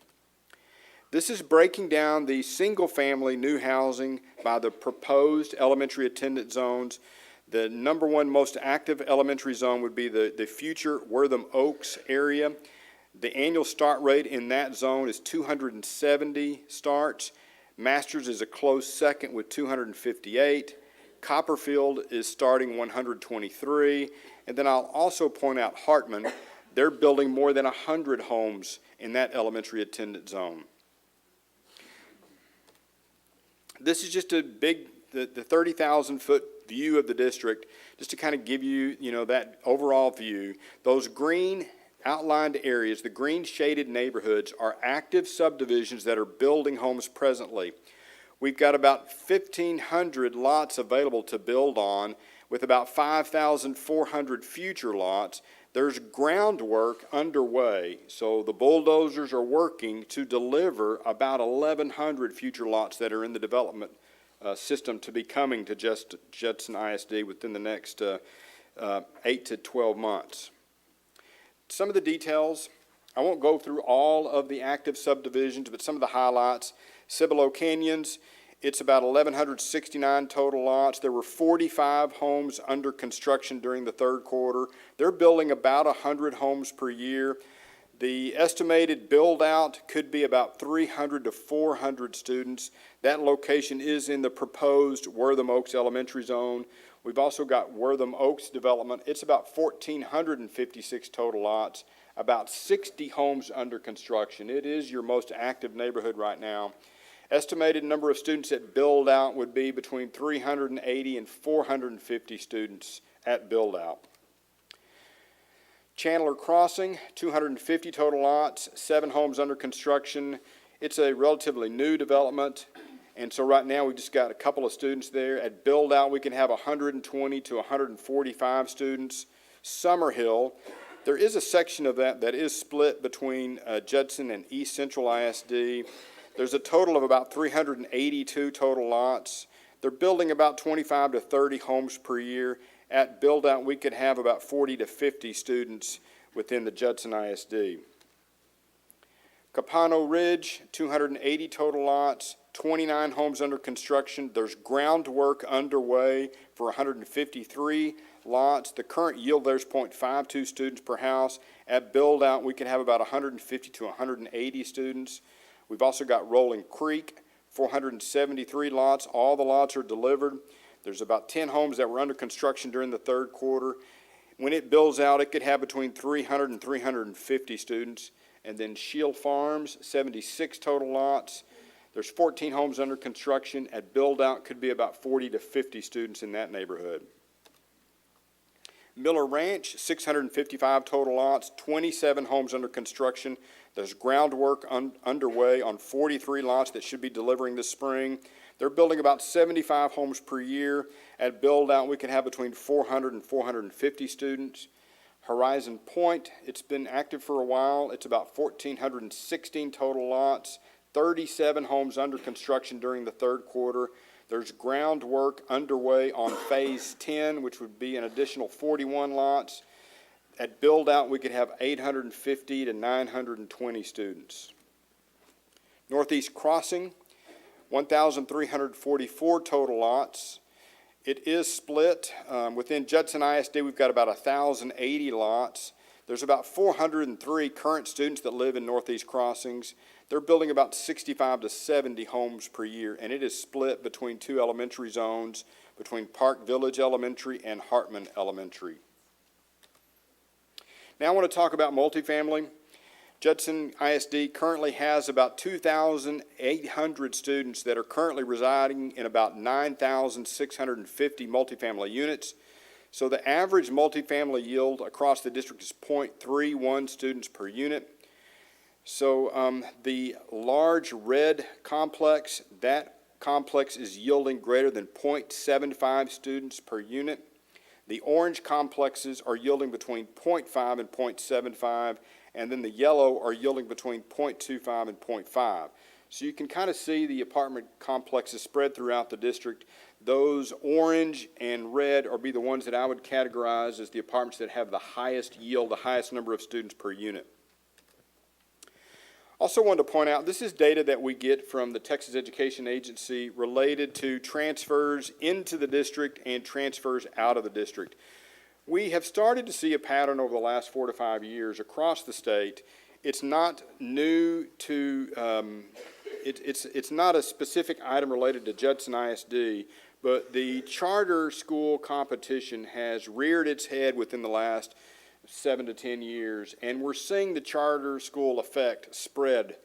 This is breaking down the single-family new housing by the proposed elementary attendance zones. The number one most active elementary zone would be the future Wortham Oaks area. The annual start rate in that zone is 270 starts. Masters is a close second with 258. Copperfield is starting 123. And then I'll also point out Hartman. They're building more than 100 homes in that elementary attendance zone. This is just a big, the 30,000-foot view of the district, just to kind of give you, that overall view. Those green outlined areas, the green shaded neighborhoods, are active subdivisions that are building homes presently. We've got about 1,500 lots available to build on, with about 5,400 future lots. There's groundwork underway, so the bulldozers are working to deliver about 1,100 future lots that are in the development system to be coming to Judson ISD within the next 8 to 12 months. Some of the details, I won't go through all of the active subdivisions, but some of the highlights. Cibolo Canyons, it's about 1,169 total lots. There were 45 homes under construction during the third quarter. They're building about 100 homes per year. The estimated build-out could be about 300 to 400 students. That location is in the proposed Wortham Oaks Elementary Zone. We've also got Wortham Oaks development. It's about 1,456 total lots, about 60 homes under construction. It is your most active neighborhood right now. Estimated number of students at build-out would be between 380 and 450 students at build-out. Chandler Crossing, 250 total lots, 7 homes under construction. It's a relatively new development, and so right now we've just got a couple of students there. At build-out, we can have 120 to 145 students. Summerhill, there is a section of that is split between Judson and East Central ISD. There's a total of about 382 total lots. They're building about 25 to 30 homes per year. At build-out, we could have about 40 to 50 students within the Judson ISD. Capano Ridge, 280 total lots, 29 homes under construction. There's groundwork underway for 153 lots. The current yield there is 0.52 students per house. At build-out, we could have about 150 to 180 students. We've also got Rolling Creek, 473 lots. All the lots are delivered. There's about 10 homes that were under construction during the third quarter. When it builds out, it could have between 300 and 350 students. And then Shield Farms, 76 total lots. There's 14 homes under construction. At build-out, could be about 40 to 50 students in that neighborhood. Miller Ranch, 655 total lots, 27 homes under construction. There's groundwork underway on 43 lots that should be delivering this spring. They're building about 75 homes per year. At build-out, we can have between 400 and 450 students. Horizon Point, it's been active for a while. It's about 1,416 total lots, 37 homes under construction during the third quarter. There's groundwork underway on Phase 10, which would be an additional 41 lots. At build-out, we could have 850 to 920 students. Northeast Crossing, 1,344 total lots. It is split. Within Judson ISD, we've got about 1,080 lots. There's about 403 current students that live in Northeast Crossings. They're building about 65 to 70 homes per year, and it is split between 2 elementary zones, between Park Village Elementary and Hartman Elementary. Now I want to talk about multifamily. Judson ISD currently has about 2,800 students that are currently residing in about 9,650 multifamily units. So the average multifamily yield across the district is 0.31 students per unit. So the large red complex, that complex is yielding greater than 0.75 students per unit. The orange complexes are yielding between 0.5 and 0.75, and then the yellow are yielding between 0.25 and 0.5. So you can kind of see the apartment complexes spread throughout the district. Those orange and red are be the ones that I would categorize as the apartments that have the highest yield, the highest number of students per unit. Also wanted to point out, this is data that we get from the Texas Education Agency related to transfers into the district and transfers out of the district. We have started to see a pattern over the last 4 to 5 years across the state. It's not new to, it's not a specific item related to Judson ISD, but the charter school competition has reared its head within the last 7 to 10 years, and we're seeing the charter school effect spread.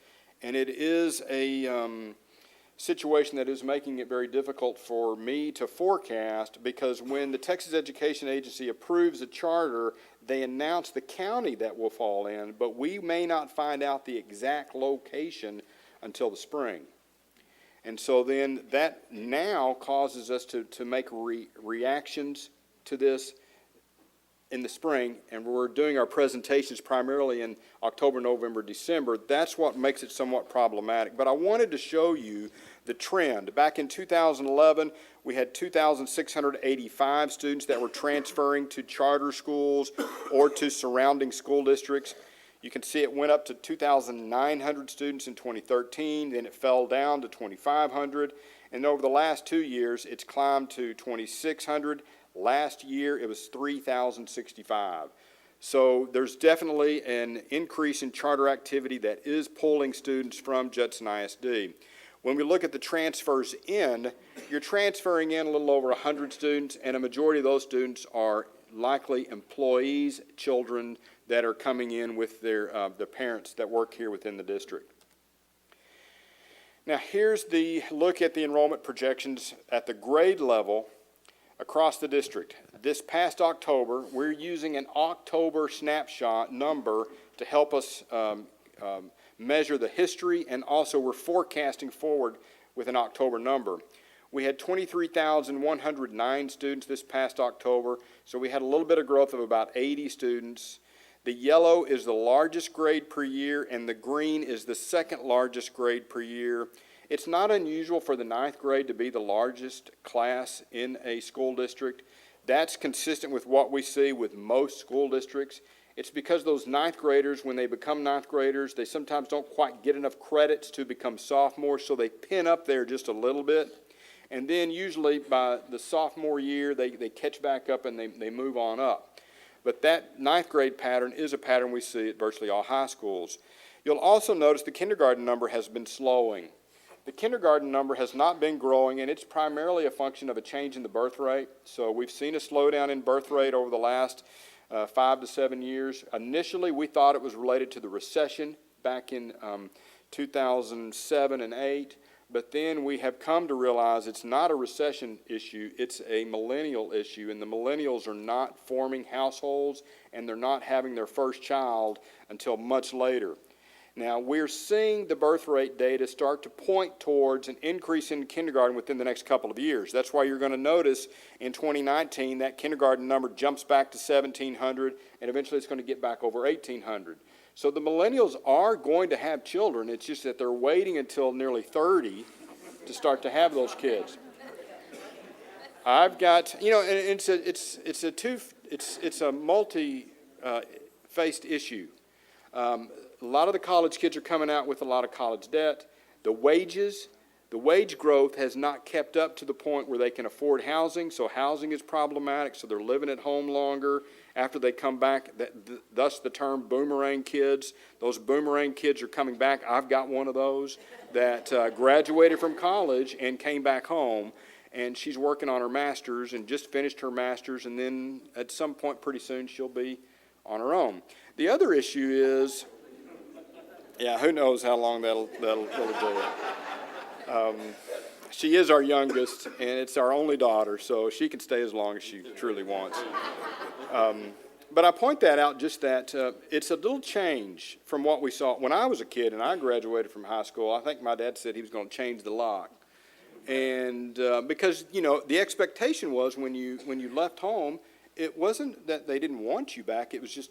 And it is a situation that is making it very difficult for me to forecast, because when the Texas Education Agency approves a charter, they announce the county that will fall in, but we may not find out the exact location until the spring. And so then that now causes us to make reactions to this in the spring, and we're doing our presentations primarily in October, November, December. That's what makes it somewhat problematic. But I wanted to show you the trend. Back in 2011, we had 2,685 students that were transferring to charter schools or to surrounding school districts. You can see it went up to 2,900 students in 2013, then it fell down to 2,500, and over the last 2 years, it's climbed to 2,600. Last year, it was 3,065. So there's definitely an increase in charter activity that is pulling students from Judson ISD. When we look at the transfers in, you're transferring in a little over 100 students, and a majority of those students are likely employees, children that are coming in with their parents that work here within the district. Now here's the look at the enrollment projections at the grade level across the district. This past October, we're using an October snapshot number to help us measure the history, and also we're forecasting forward with an October number. We had 23,109 students this past October, so we had a little bit of growth of about 80 students. The yellow is the largest grade per year, and the green is the second largest grade per year. It's not unusual for the 9th grade to be the largest class in a school district. That's consistent with what we see with most school districts. It's because those 9th graders, when they become 9th graders, they sometimes don't quite get enough credits to become sophomores, so they pin up there just a little bit. And then usually by the sophomore year, they catch back up and they move on up. But that 9th grade pattern is a pattern we see at virtually all high schools. You'll also notice the kindergarten number has been slowing. The kindergarten number has not been growing, and it's primarily a function of a change in the birth rate. So we've seen a slowdown in birth rate over the last 5 to 7 years. Initially, we thought it was related to the recession back in 2007 and 8, but then we have come to realize it's not a recession issue, it's a millennial issue, and the millennials are not forming households, and they're not having their first child until much later. Now, we're seeing the birth rate data start to point towards an increase in kindergarten within the next couple of years. That's why you're going to notice in 2019 that kindergarten number jumps back to 1,700, and eventually it's going to get back over 1,800. So the millennials are going to have children. It's just that they're waiting until nearly 30 to start to have those kids. I've got, you know, and it's a multi-faced issue. A lot of the college kids are coming out with a lot of college debt. The wage growth has not kept up to the point where they can afford housing, so housing is problematic, so they're living at home longer after they come back, thus the term boomerang kids. Those boomerang kids are coming back. I've got one of those that graduated from college and came back home, and she's working on her master's and just finished her master's, and then at some point pretty soon she'll be on her own. The other issue is, yeah, who knows how long that'll do it. She is our youngest, and it's our only daughter, so she can stay as long as she truly wants. But I point that out just that it's a little change from what we saw. When I was a kid and I graduated from high school, I think my dad said he was going to change the lock. And because, you know, the expectation was when you left home, it wasn't that they didn't want you back. It was just,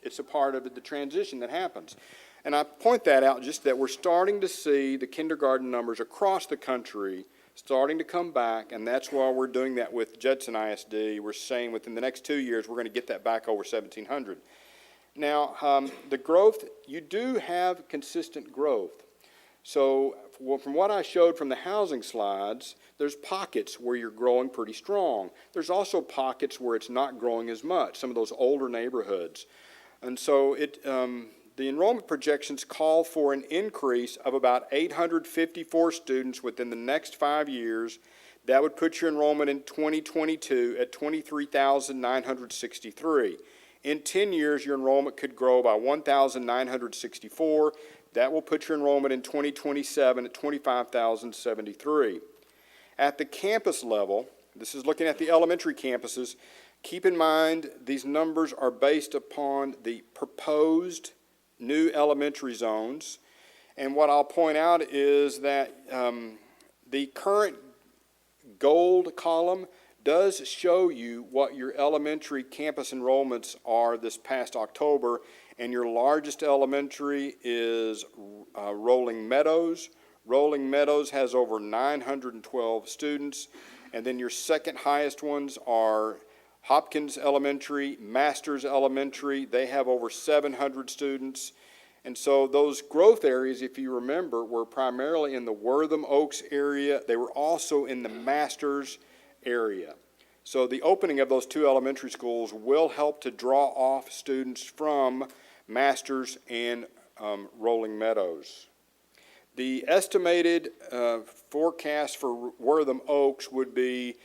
it's a part of the transition that happens. And I point that out just that we're starting to see the kindergarten numbers across the country starting to come back, and that's why we're doing that with Judson ISD. We're saying within the next 2 years, we're going to get that back over 1,700. Now, the growth, you do have consistent growth. So from what I showed from the housing slides, there's pockets where you're growing pretty strong. There's also pockets where it's not growing as much, some of those older neighborhoods. And so the enrollment projections call for an increase of about 854 students within the next 5 years. That would put your enrollment in 2022 at 23,963. In 10 years, your enrollment could grow by 1,964. That will put your enrollment in 2027 at 25,073. At the campus level, this is looking at the elementary campuses, keep in mind these numbers are based upon the proposed new elementary zones. And what I'll point out is that the current gold column does show you what your elementary campus enrollments are this past October, and your largest elementary is Rolling Meadows. Rolling Meadows has over 912 students, and then your second highest ones are Hopkins Elementary, Masters Elementary. They have over 700 students. And so those growth areas, if you remember, were primarily in the Wortham Oaks area. They were also in the Masters area. So the opening of those two elementary schools will help to draw off students from Masters and Rolling Meadows. The estimated forecast for Wortham Oaks would be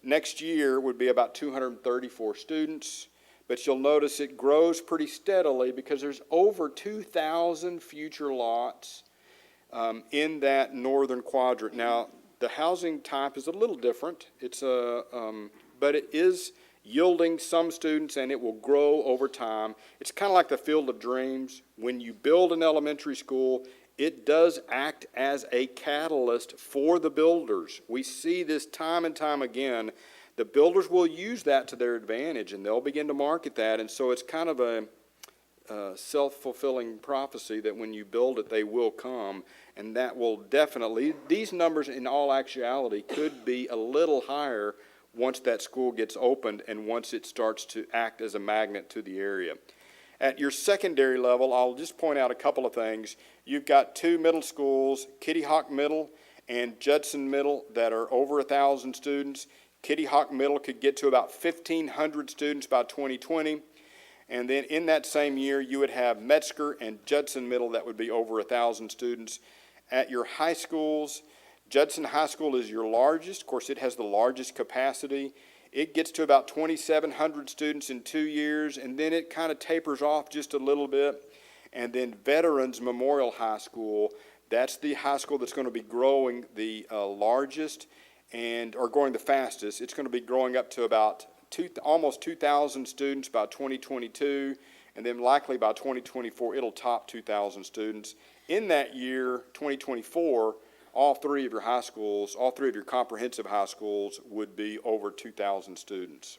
next year would be about 234 students, but you'll notice it grows pretty steadily because there's over 2,000 future lots in that northern quadrant. Now, the housing type is a little different. But it is yielding some students, and it will grow over time. It's kind of like the Field of Dreams. When you build an elementary school, it does act as a catalyst for the builders. We see this time and time again. The builders will use that to their advantage, and they'll begin to market that. And so it's kind of a self-fulfilling prophecy that when you build it, they will come. And that will definitely, these numbers in all actuality could be a little higher once that school gets opened and once it starts to act as a magnet to the area. At your secondary level, I'll just point out a couple of things. You've got two middle schools, Kitty Hawk Middle and Judson Middle, that are over 1,000 students. Kitty Hawk Middle could get to about 1,500 students by 2020. And then in that same year, you would have Metzger and Judson Middle that would be over 1,000 students. At your high schools, Judson High School is your largest. Of course, it has the largest capacity. It gets to about 2,700 students in 2 years, and then it kind of tapers off just a little bit. And then Veterans Memorial High School, that's the high school that's going to be growing the largest or growing the fastest. It's going to be growing up to about almost 2,000 students by 2022, and then likely by 2024, it'll top 2,000 students. In that year, 2024, all three of your high schools, all three of your comprehensive high schools would be over 2,000 students.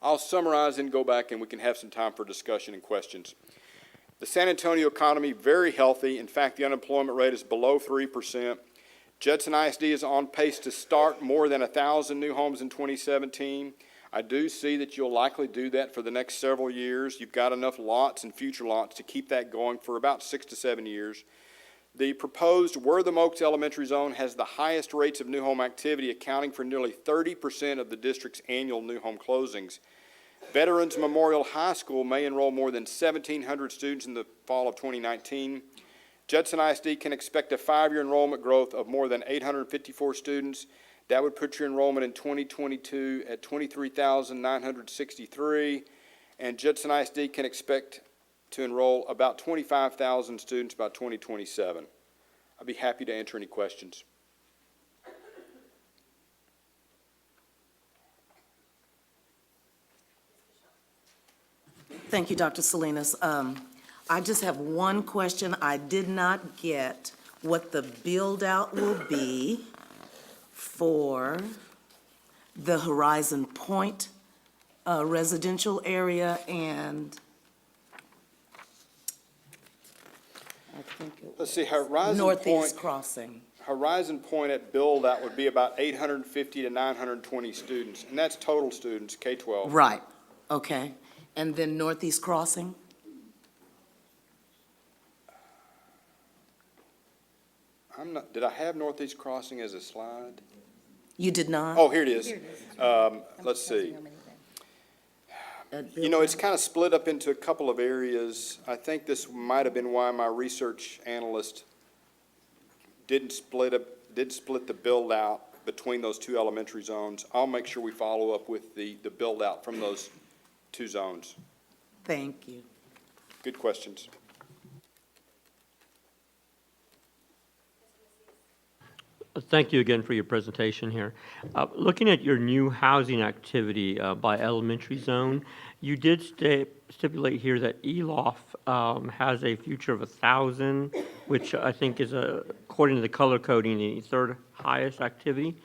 I'll summarize and go back and we can have some time for discussion and questions. The San Antonio economy, very healthy. In fact, the unemployment rate is below 3%. Judson ISD is on pace to start more than 1,000 new homes in 2017. I do see that you'll likely do that for the next several years. You've got enough lots and future lots to keep that going for about 6 to 7 years. The proposed Wortham Oaks Elementary Zone has the highest rates of new home activity, accounting for nearly 30% of the district's annual new home closings. Veterans Memorial High School may enroll more than 1,700 students in the fall of 2019. Judson ISD can expect a 5-year enrollment growth of more than 854 students. That would put your enrollment in 2022 at 23,963. And Judson ISD can expect to enroll about 25,000 students by 2027. I'd be happy to answer any questions. Thank you, Dr. Salinas. I just have one question. I did not get what the build-out will be for the Horizon Point residential area and I think it Let's see, Horizon Northeast Point, Crossing. Horizon Point at build-out would be about 850 to 920 students, and that's total students, K-12. Right, okay. And then Northeast Crossing? Did I have Northeast Crossing as a slide? You did not? Oh, here it is. Let's see. You know, it's kind of split up into a couple of areas. I think this might have been why my research analyst didn't split the build-out between those two elementary zones. I'll make sure we follow up with the build-out from those two zones. Thank you. Good questions. Thank you again for your presentation here. Looking at your new housing activity by elementary zone, you did stipulate here that ELOF has a future of 1,000, which I think is, according to the color coding, the third highest activity.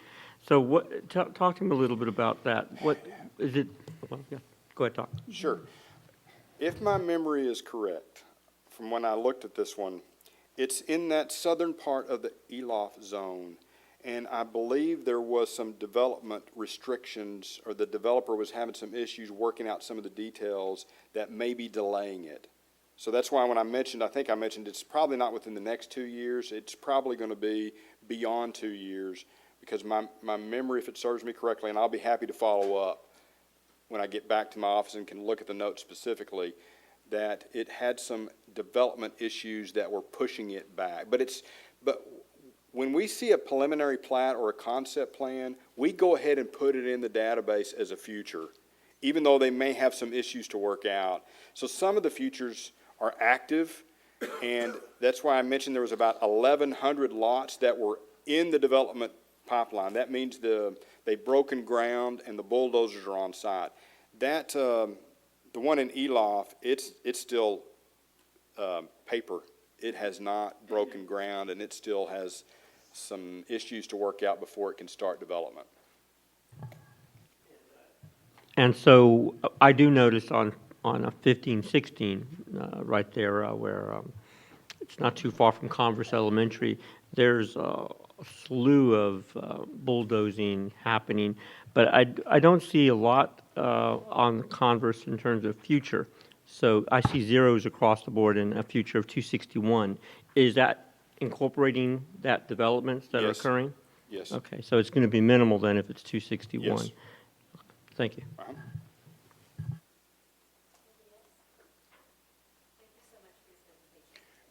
So talk to me a little bit about that. What is it? Well, yeah, go ahead, talk. Sure. If my memory is correct, from when I looked at this one, it's in that southern part of the ELOF zone, and I believe there was some development restrictions, or the developer was having some issues working out some of the details that may be delaying it. So that's why when I think I mentioned it's probably not within the next 2 years. It's probably going to be beyond 2 years, because my memory, if it serves me correctly, and I'll be happy to follow up when I get back to my office and can look at the notes specifically, that it had some development issues that were pushing it back. But when we see a preliminary plat or a concept plan, we go ahead and put it in the database as a future, even though they may have some issues to work out. So some of the futures are active, and that's why I mentioned there was about 1,100 lots that were in the development pipeline. That means they've broken ground and the bulldozers are on site. That the one in Elof, it's still paper. It has not broken ground, and it still has some issues to work out before it can start development. And so I do notice on a 1516 right there where it's not too far from Converse Elementary, there's a slew of bulldozing happening, but I don't see a lot on Converse in terms of future. So I see zeros across the board and a future of 261. Is that incorporating that developments that are occurring? Yes. Okay, so it's going to be minimal then if it's 261. Yes. Thank you.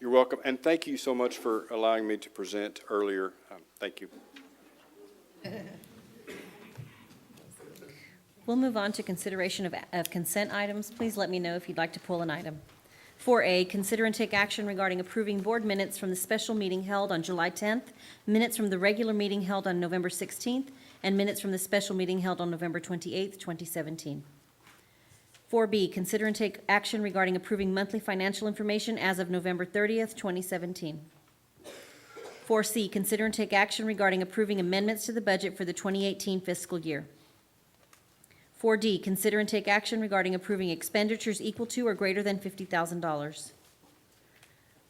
You're welcome, and thank you so much for allowing me to present earlier. Thank you. We'll move on to consideration of consent items. Please let me know if you'd like to pull an item. 4A, consider and take action regarding approving board minutes from the special meeting held on July 10th, minutes from the regular meeting held on November 16th, and minutes from the special meeting held on November 28th, 2017. 4B, consider and take action regarding approving monthly financial information as of November 30th, 2017. 4C, consider and take action regarding approving amendments to the budget for the 2018 fiscal year. 4D, consider and take action regarding approving expenditures equal to or greater than $50,000.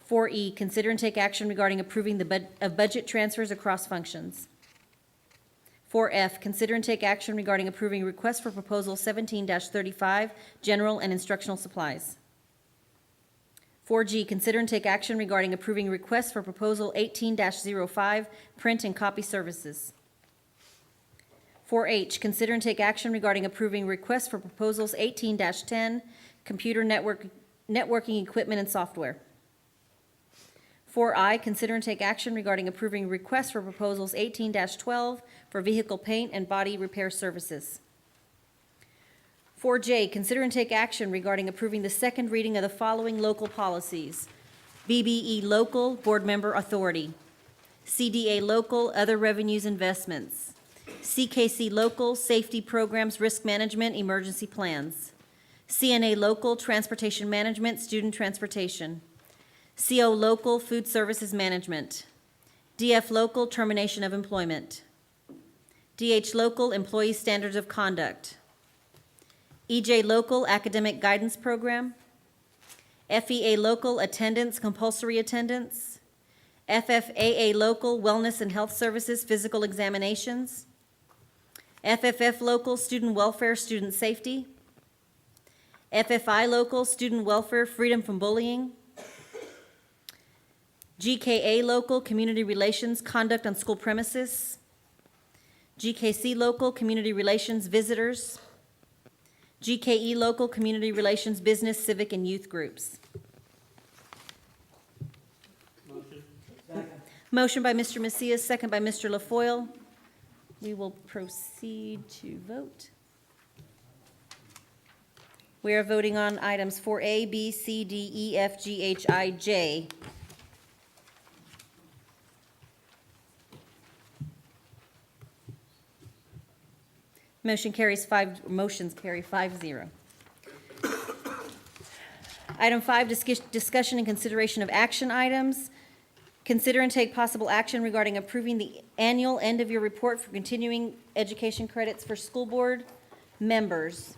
4E, consider and take action regarding approving of budget transfers across functions. 4F, consider and take action regarding approving request for proposal 17-35, general and instructional supplies. 4G, consider and take action regarding approving request for proposal 18-05, print and copy services. 4H, consider and take action regarding approving requests for proposals 18-10, computer networking equipment and software. 4I, consider and take action regarding approving requests for proposals 18-12 for vehicle paint and body repair services. 4J, consider and take action regarding approving the second reading of the following local policies. BBE Local, Board Member Authority. CDA Local, Other Revenues Investments. CKC Local, Safety Programs, Risk Management, Emergency Plans. CNA Local, Transportation Management, Student Transportation. CO Local, Food Services Management. DF Local, Termination of Employment. DH Local, Employee Standards of Conduct. EJ Local, Academic Guidance Program. FEA Local, Attendance, Compulsory Attendance. FFAA Local, Wellness and Health Services, Physical Examinations. FFF Local, Student Welfare, Student Safety. FFI Local, Student Welfare, Freedom from Bullying. GKA Local, Community Relations, Conduct on School Premises. GKC Local, Community Relations, Visitors. GKE Local, Community Relations, Business, Civic, and Youth Groups. Motion by Mr. Macias, second by Mr. LaFoille. We will proceed to vote. We are voting on items 4A, B, C, D, E, F, G, H, I, J. Motions carry 5-0. Item 5, discussion and consideration of action items. Consider and take possible action regarding approving the annual end-of-year report for continuing education credits for school board members.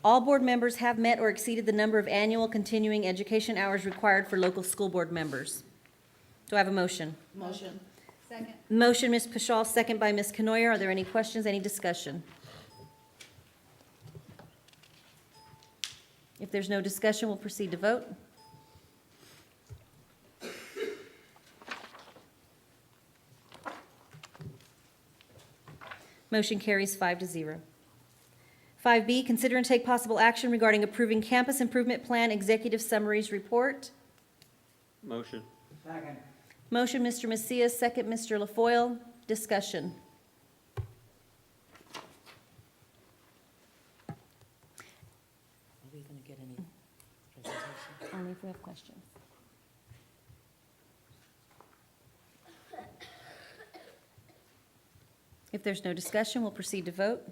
All board members have met or exceeded the number of annual continuing education hours required for local school board members. Do I have a motion? Motion. Second. Motion, Ms. Pashal, second by Ms. Canoyer. Are there any questions, any discussion? If there's no discussion, we'll proceed to vote. Motion carries 5-0. 5B, consider and take possible action regarding approving Campus Improvement Plan Executive Summaries Report. Motion. Motion, Mr. Macias, second, Mr. LaFoille. Discussion. Are we going to get any presentation? Only if we have questions. If there's no discussion, we'll proceed to vote.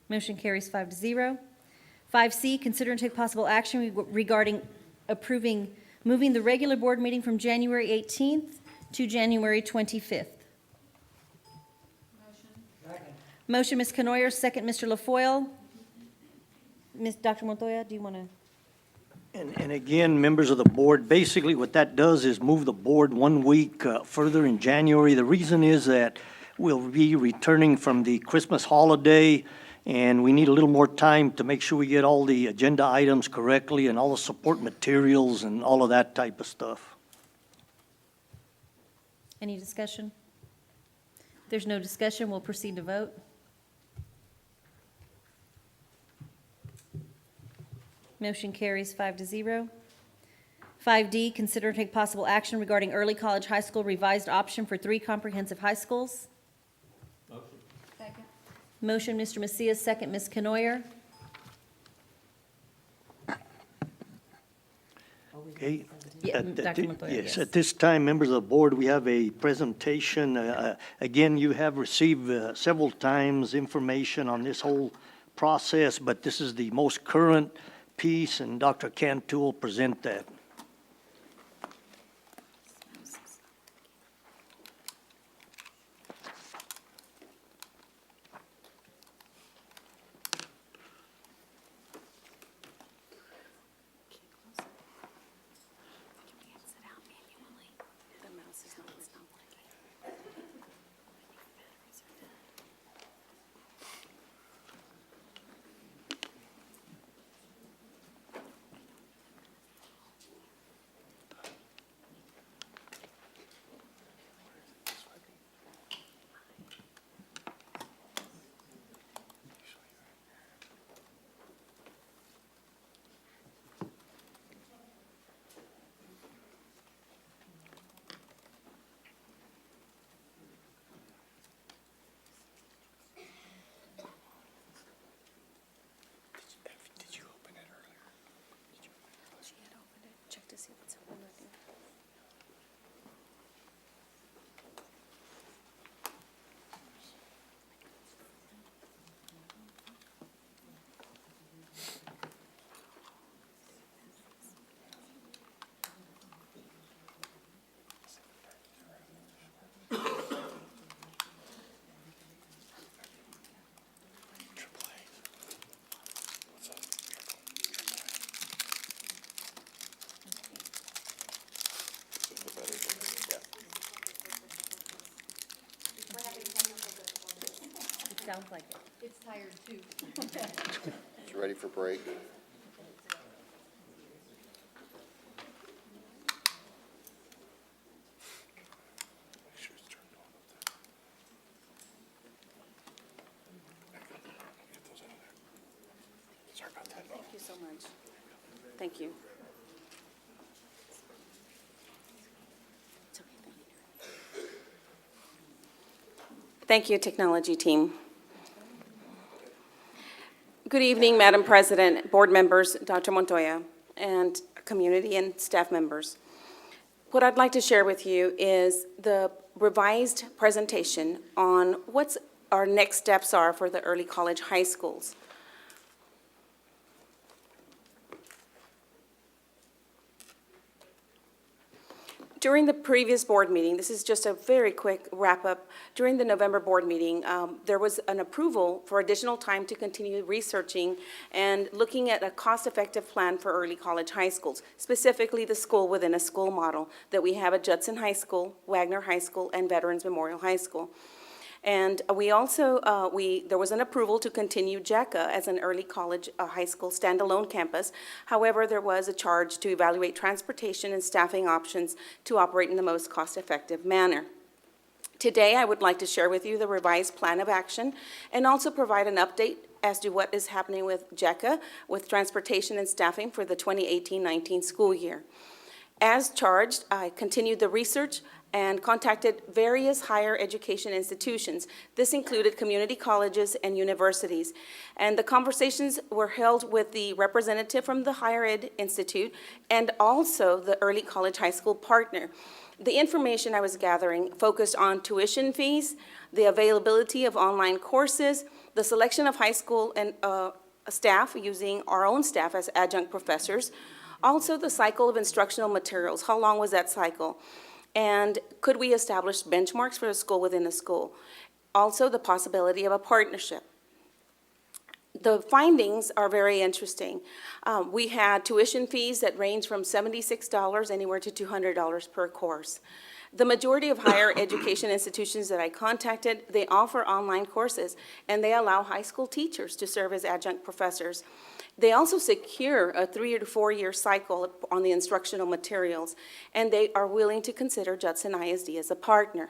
Motion carries 5-0. 5C, consider and take possible action regarding moving the regular board meeting from January 18th to January 25th. Motion, Ms. Canoyer, second, Mr. LaFoille. Dr. Montoya, do you want to? And again, members of the board, basically what that does is move the board 1 week further in January. The reason is that we'll be returning from the Christmas holiday, and we need a little more time to make sure we get all the agenda items correctly and all the support materials and all of that type of stuff. Any discussion? If there's no discussion, we'll proceed to vote. Motion carries 5-0. 5D, consider and take possible action regarding early college high school revised option for 3 comprehensive high schools. Second. Motion, Mr. Macias, second, Ms. Canoyer. Okay? Yeah, Dr. Montoya, Yes, yes. at this time, members of the board, we have a presentation. Again, you have received several times information on this whole process, but this is the most current piece, and Dr. Cantu will present that. Sounds like it. It's tired too. It's ready for break. Thank you so much. Thank you. It's okay, thank you. Thank you, technology team. Good evening, Madam President, board members, Dr. Montoya, and community and staff members. What I'd like to share with you is the revised presentation on what's our next steps are for the early college high schools. During the previous board meeting, this is just a very quick wrap-up, during the November board meeting, there was an approval for additional time to continue researching and looking at a cost-effective plan for early college high schools, specifically the school within a school model that we have at Judson High School, Wagner High School, and Veterans Memorial High School. And we also, there was an approval to continue JECA as an early college high school standalone campus. However, there was a charge to evaluate transportation and staffing options to operate in the most cost-effective manner. Today, I would like to share with you the revised plan of action and also provide an update as to what is happening with JECA, with transportation and staffing for the 2018-19 school year. As charged, I continued the research and contacted various higher education institutions. This included community colleges and universities. And the conversations were held with the representative from the Higher Ed Institute and also the early college high school partner. The information I was gathering focused on tuition fees, the availability of online courses, the selection of high school and staff using our own staff as adjunct professors, also the cycle of instructional materials. How long was that cycle? And could we establish benchmarks for a school within a school? Also, the possibility of a partnership. The findings are very interesting. We had tuition fees that range from $76 anywhere to $200 per course. The majority of higher education institutions that I contacted, they offer online courses, and they allow high school teachers to serve as adjunct professors. They also secure a 3 to 4 year cycle on the instructional materials, and they are willing to consider Judson ISD as a partner.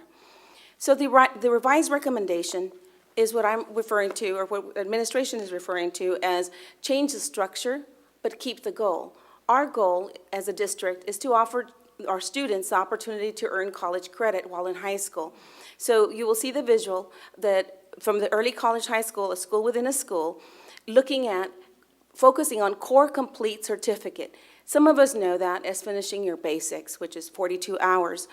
So the revised recommendation is what I'm referring to, or what administration is referring to as change the structure, but keep the goal. Our goal as a district is to offer our students the opportunity to earn college credit while in high school. So you will see the visual that from the early college high school, a school within a school, looking at focusing on core complete certificate. Some of us know that as finishing your basics, which is 42 hours.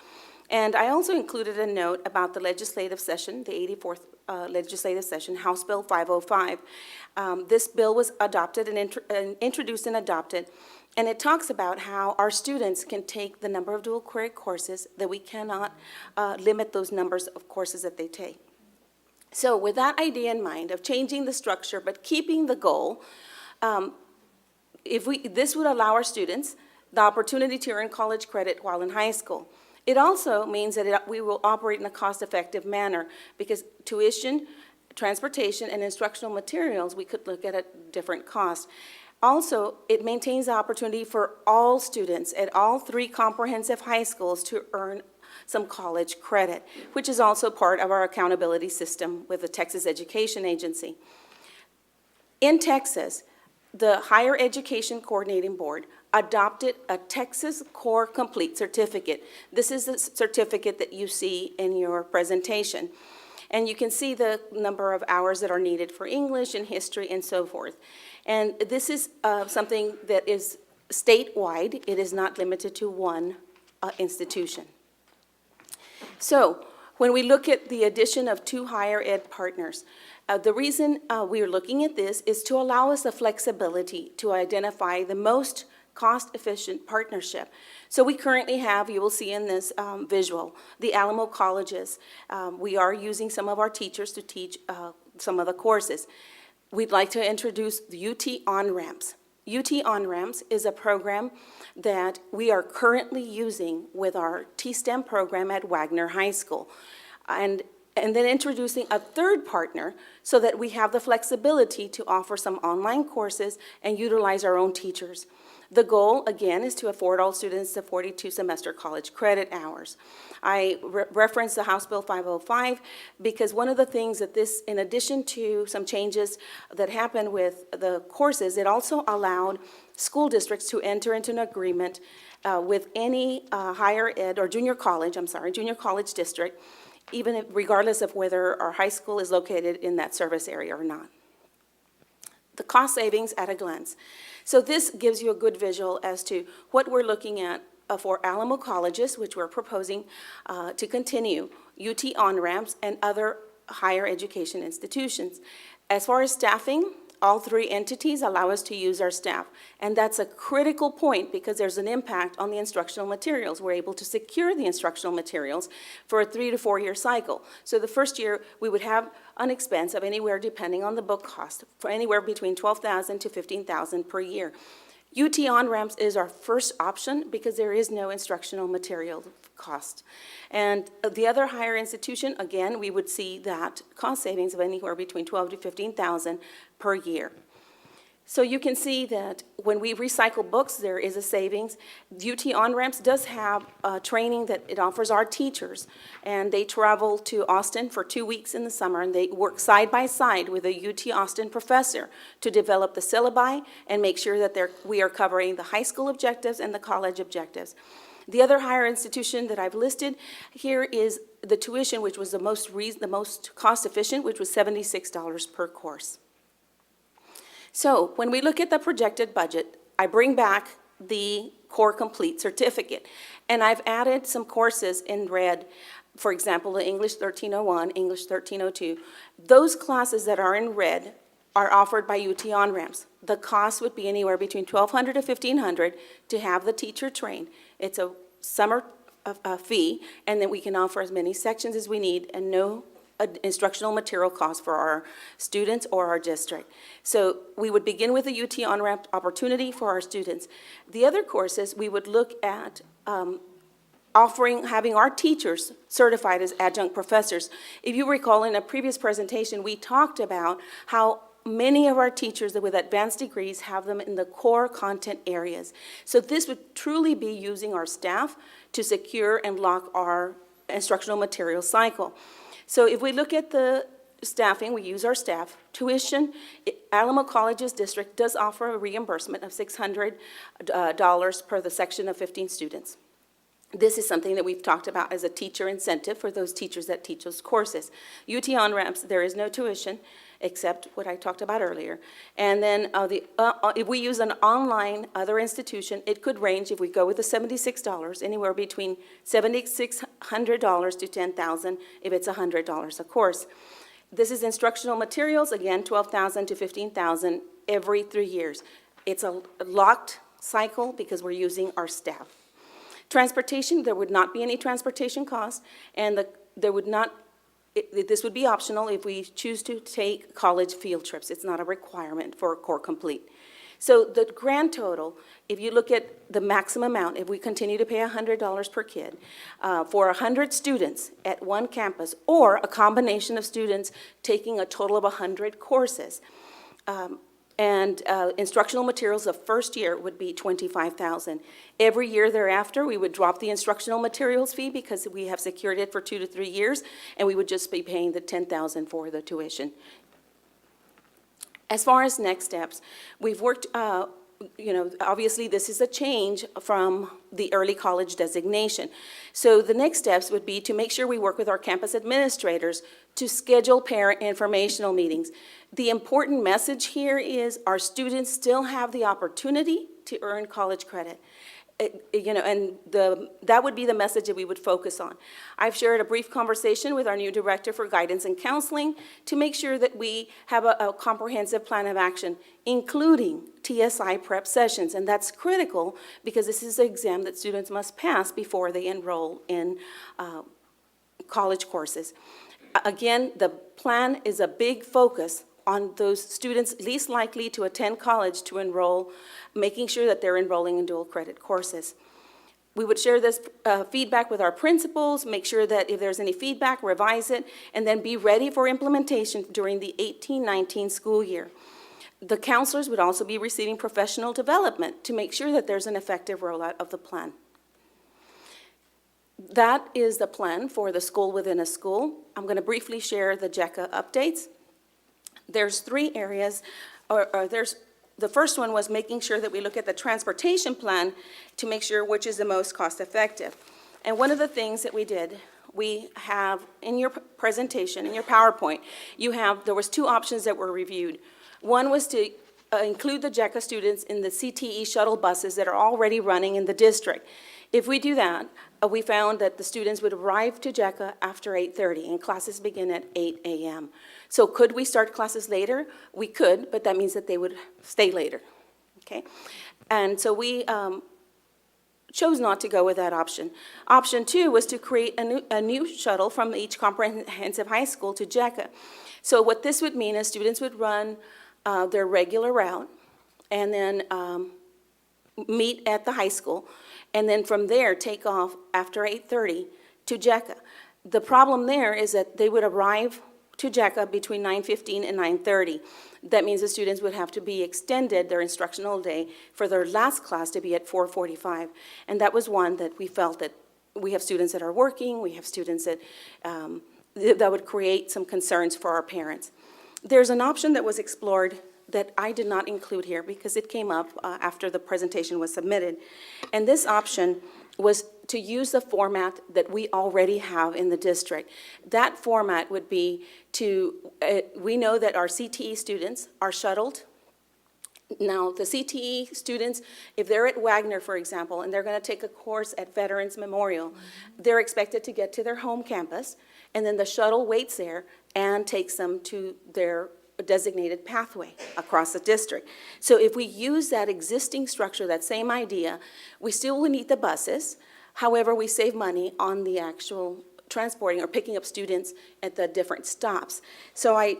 And I also included a note about the legislative session, the 84th legislative session, House Bill 505. This bill was adopted and introduced and adopted, and it talks about how our students can take the number of dual credit courses, that we cannot limit those numbers of courses that they take. So with that idea in mind of changing the structure but keeping the goal, this would allow our students the opportunity to earn college credit while in high school. It also means that we will operate in a cost-effective manner because tuition, transportation, and instructional materials, we could look at a different cost. Also, it maintains the opportunity for all students at all 3 comprehensive high schools to earn some college credit, which is also part of our accountability system with the Texas Education Agency. In Texas, the Higher Education Coordinating Board adopted a Texas Core Complete Certificate. This is the certificate that you see in your presentation. And you can see the number of hours that are needed for English and history and so forth. And this is something that is statewide. It is not limited to one institution. So when we look at the addition of 2 higher ed partners, the reason we are looking at this is to allow us the flexibility to identify the most cost-efficient partnership. So we currently have, you will see in this visual, the Alamo colleges. We are using some of our teachers to teach some of the courses. We'd like to introduce the UT On-Ramps. UT On-Ramps is a program that we are currently using with our T-STEM program at Wagner High School. And and then introducing a third partner so that we have the flexibility to offer some online courses and utilize our own teachers. The goal, again, is to afford all students the 42 semester college credit hours. I referenced the House Bill 505 because one of the things that this, in addition to some changes that happened with the courses, it also allowed school districts to enter into an agreement with any higher ed or junior college district, regardless of whether our high school is located in that service area or not. The cost savings at a glance. So this gives you a good visual as to what we're looking at for Alamo colleges, which we're proposing to continue, UT on-ramps, and other higher education institutions. As far as staffing, all three entities allow us to use our staff. And that's a critical point because there's an impact on the instructional materials. We're able to secure the instructional materials for a 3 to 4 year cycle. So the first year, we would have an expense of anywhere, depending on the book cost, for anywhere between $12,000 to $15,000 per year. UT on-ramps is our first option because there is no instructional material cost. And the other higher institution, again, we would see that cost savings of anywhere between $12,000 to $15,000 per year. So you can see that when we recycle books, there is a savings. UT on-ramps does have training that it offers our teachers, and they travel to Austin for 2 weeks in the summer, and they work side by side with a UT Austin professor to develop the syllabi and make sure that we are covering the high school objectives and the college objectives. The other higher institution that I've listed here is the tuition, which was the most cost efficient, which was $76 per course. So when we look at the projected budget, I bring back the Core Complete certificate, and I've added some courses in red. For example, the English 1301, English 1302. Those classes that are in red are offered by UT on-ramps. The cost would be anywhere between $1,200 to $1,500 to have the teacher trained. It's a summer fee, and then we can offer as many sections as we need and no instructional material costs for our students or our district. So we would begin with a UT on-ramp opportunity for our students. The other courses, we would look at having our teachers certified as adjunct professors. If you recall, in a previous presentation, we talked about how many of our teachers with advanced degrees have them in the core content areas. So this would truly be using our staff to secure and lock our instructional material cycle. So if we look at the staffing, we use our staff. Tuition, Alamo College's district does offer a reimbursement of $600 per the section of 15 students. This is something that we've talked about as a teacher incentive for those teachers that teach those courses. UT on-ramps, there is no tuition, except what I talked about earlier. And then if we use an online other institution, it could range, if we go with the $76, anywhere between $7,600 to $10,000 if it's $100 a course. This is instructional materials, again, $12,000 to $15,000 every 3 years. It's a locked cycle because we're using our staff. Transportation, there would not be any transportation costs, and this would be optional if we choose to take college field trips. It's not a requirement for Core Complete. So the grand total, if you look at the maximum amount, if we continue to pay $100 per kid for 100 students at one campus, or a combination of students taking a total of 100 courses, and instructional materials the first year would be $25,000. Every year thereafter, we would drop the instructional materials fee because we have secured it for 2 to 3 years, and we would just be paying the $10,000 for the tuition. As far as next steps, we've worked, obviously this is a change from the early college designation. So the next steps would be to make sure we work with our campus administrators to schedule parent informational meetings. The important message here is our students still have the opportunity to earn college credit. That would be the message that we would focus on. I've shared a brief conversation with our new director for guidance and counseling to make sure that we have a comprehensive plan of action, including TSI prep sessions, and that's critical because this is an exam that students must pass before they enroll in college courses. Again, the plan is a big focus on those students least likely to attend college to enroll, making sure that they're enrolling in dual credit courses. We would share this feedback with our principals, make sure that if there's any feedback, revise it, and then be ready for implementation during the 18-19 school year. The counselors would also be receiving professional development to make sure that there's an effective rollout of the plan. That is the plan for the school within a school. I'm going to briefly share the JECA updates. There's 3 areas, the first one was making sure that we look at the transportation plan to make sure which is the most cost-effective. And one of the things that we did, we have in your presentation, in your PowerPoint, there was 2 options that were reviewed. One was to include the JECA students in the CTE shuttle buses that are already running in the district. If we do that, we found that the students would arrive to JECA after 8:30, and classes begin at 8 a.m. So could we start classes later? We could, but that means that they would stay later, okay? And so we chose not to go with that option. Option 2 was to create a new shuttle from each comprehensive high school to JECA. So what this would mean is students would run their regular route and then meet at the high school, and then from there take off after 8:30 to JECA. The problem there is that they would arrive to JECA between 9:15 and 9:30. That means the students would have to be extended their instructional day for their last class to be at 4:45. And that was one that we felt that we have students that are working, we have students that would create some concerns for our parents. There's an option that was explored that I did not include here because it came up after the presentation was submitted. And this option was to use the format that we already have in the district. That format would be we know that our CTE students are shuttled. Now, the CTE students, if they're at Wagner, for example, and they're going to take a course at Veterans Memorial, they're expected to get to their home campus, and then the shuttle waits there and takes them to their designated pathway across the district. So if we use that existing structure, that same idea, we still will need the buses. However, we save money on the actual transporting or picking up students at the different stops. So I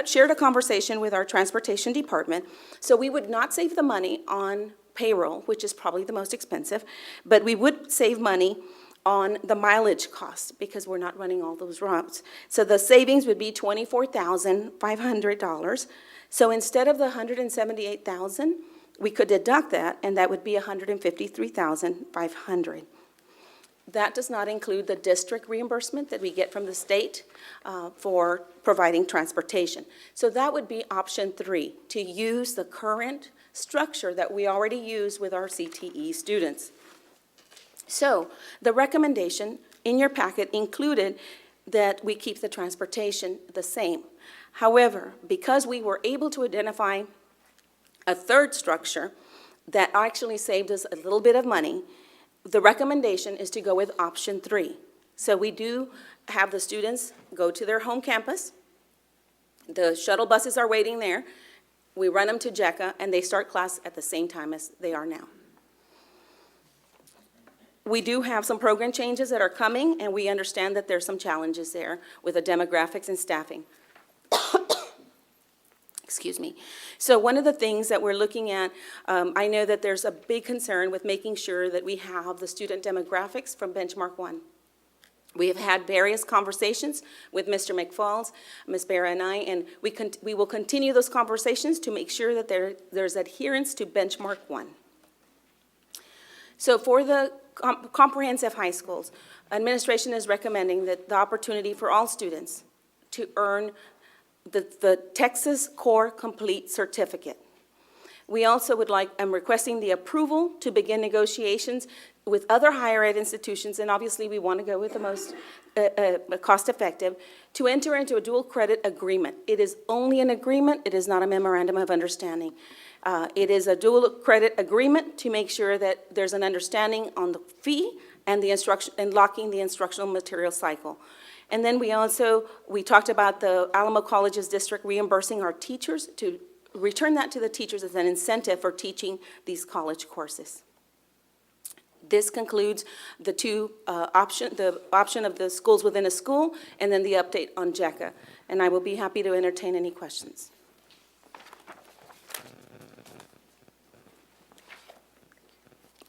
shared a conversation with our transportation department. So we would not save the money on payroll, which is probably the most expensive, but we would save money on the mileage cost because we're not running all those routes. So the savings would be $24,500. So instead of the $178,000, we could deduct that, and that would be $153,500. That does not include the district reimbursement that we get from the state for providing transportation. So that would be option 3, to use the current structure that we already use with our CTE students. So the recommendation in your packet included that we keep the transportation the same. However, because we were able to identify a third structure that actually saved us a little bit of money, the recommendation is to go with option 3. So we do have the students go to their home campus. The shuttle buses are waiting there. We run them to JECA, and they start class at the same time as they are now. We do have some program changes that are coming, and we understand that there's some challenges there with the demographics and staffing. Excuse me. So one of the things that we're looking at, I know that there's a big concern with making sure that we have the student demographics from Benchmark 1. We have had various conversations with Mr. McFalls, Ms. Barra, and I, and we will continue those conversations to make sure that there's adherence to Benchmark 1. So for the comprehensive high schools, administration is recommending that the opportunity for all students to earn the Texas Core Complete Certificate. We also I'm requesting the approval to begin negotiations with other higher ed institutions, and obviously we want to go with the most cost-effective, to enter into a dual credit agreement. It is only an agreement, it is not a memorandum of understanding. It is a dual credit agreement to make sure that there's an understanding on the fee and the instruction and locking the instructional material cycle. And then we talked about the Alamo College's district reimbursing our teachers to return that to the teachers as an incentive for teaching these college courses. This concludes the option of the schools within a school, and then the update on JECA. And I will be happy to entertain any questions.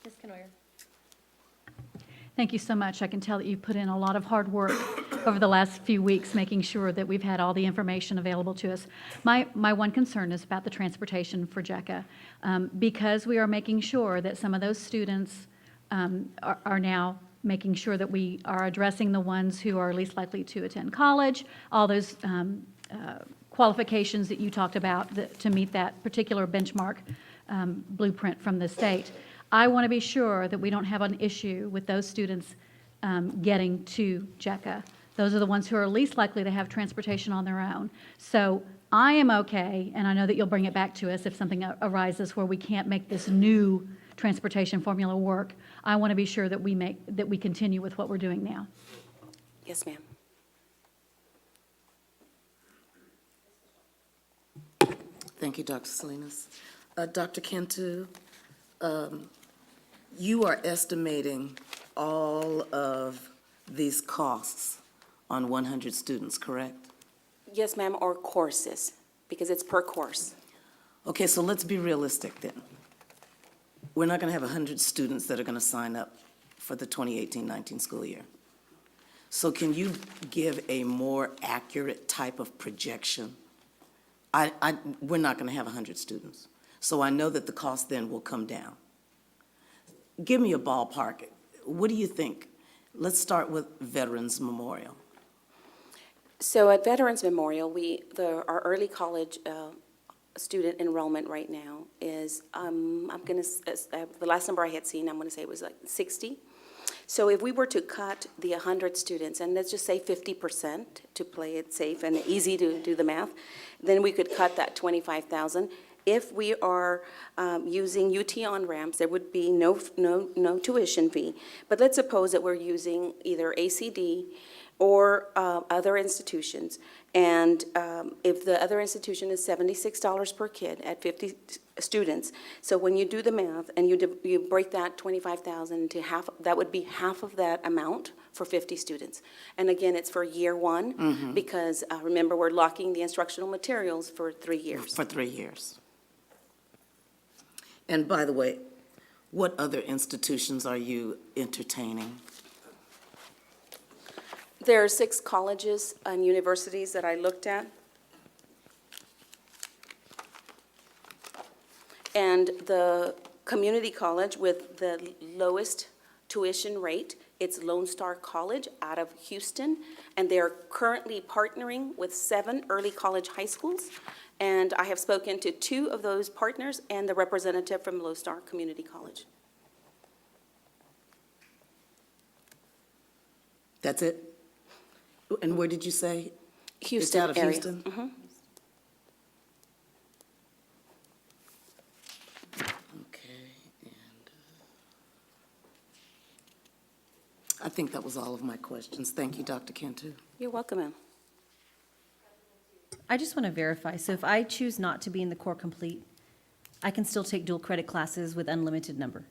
Ms. Canoyer. Thank you so much. I can tell that you've put in a lot of hard work over the last few weeks, making sure that we've had all the information available to us. My one concern is about the transportation for JECA, because we are making sure that some of those students are now making sure that we are addressing the ones who are least likely to attend college, all those qualifications that you talked about to meet that particular benchmark blueprint from the state. I want to be sure that we don't have an issue with those students getting to JECA. Those are the ones who are least likely to have transportation on their own. So I am okay, and I know that you'll bring it back to us if something arises where we can't make this new transportation formula work. I want to be sure that we continue with what we're doing now. Yes, ma'am. Thank you, Dr. Salinas. Dr. Cantu, you are estimating all of these costs on 100 students, correct? Yes, ma'am, or courses, because it's per course. Okay, so let's be realistic then. We're not going to have 100 students that are going to sign up for the 2018-19 school year. So can you give a more accurate type of projection? We're not going to have 100 students. So I know that the cost then will come down. Give me a ballpark. What do you think? Let's start with Veterans Memorial. So at Veterans Memorial, our early college student enrollment right now is, the last number I had seen, I'm going to say it was like 60. So if we were to cut the 100 students, and let's just say 50% to play it safe and easy to do the math, then we could cut that 25,000. If we are using UT on-ramps, there would be no tuition fee. But let's suppose that we're using either ACD or other institutions. And if the other institution is $76 per kid at 50 students, so when you do the math and you break that 25,000 into half, that would be half of that amount for 50 students. And again, it's for year one, because remember, we're locking the instructional materials for 3 years. For 3 years. And by the way, what other institutions are you entertaining? There are 6 colleges and universities that I looked at. And the community college with the lowest tuition rate, it's Lone Star College out of Houston. And they're currently partnering with 7 early college high schools. And I have spoken to 2 of those partners and the representative from Lone Star Community College. That's it? And where did you say? Houston It's out of area. Houston? Okay, and I think that was all of my questions. Thank you, Dr. Cantu. You're welcome, ma'am. I just want to verify, so if I choose not to be in the core complete, I can still take dual credit classes with unlimited number?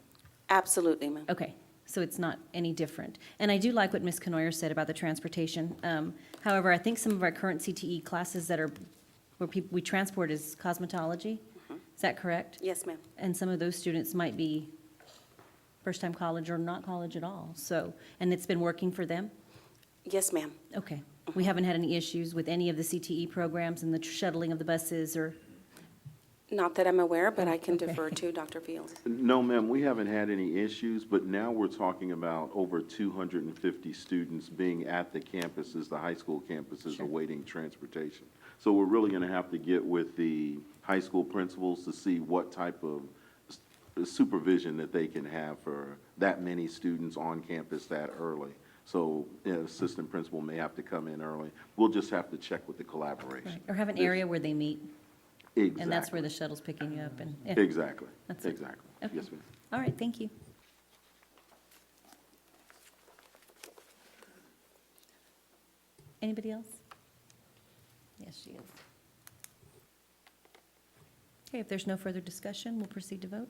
Absolutely, ma'am. Okay, so it's not any different. And I do like what Ms. Canoyer said about the transportation. However, I think some of our current CTE classes that are, where we transport is cosmetology. Is that correct? Yes, ma'am. And some of those students might be first-time college or not college at all, so, and it's been working for them? Yes, ma'am. Okay. We haven't had any issues with any of the CTE programs and the shuttling of the buses or? Not that I'm aware, but I can Okay. defer to Dr. Fields. No, ma'am, we haven't had any issues, but now we're talking about over 250 students being at the campuses, the high school campuses, Sure. awaiting transportation. So we're really going to have to get with the high school principals to see what type of supervision that they can have for that many students on campus that early. So an assistant principal may have to come in early. We'll just have to check with the collaboration. Right. Or have an area where they meet, Exactly. and that's where the shuttle's picking you up and? yeah. Exactly, That's it. exactly. Okay. Yes, ma'am. All right, thank you. Anybody else? Yes, she is. Okay, if there's no further discussion, we'll proceed to vote.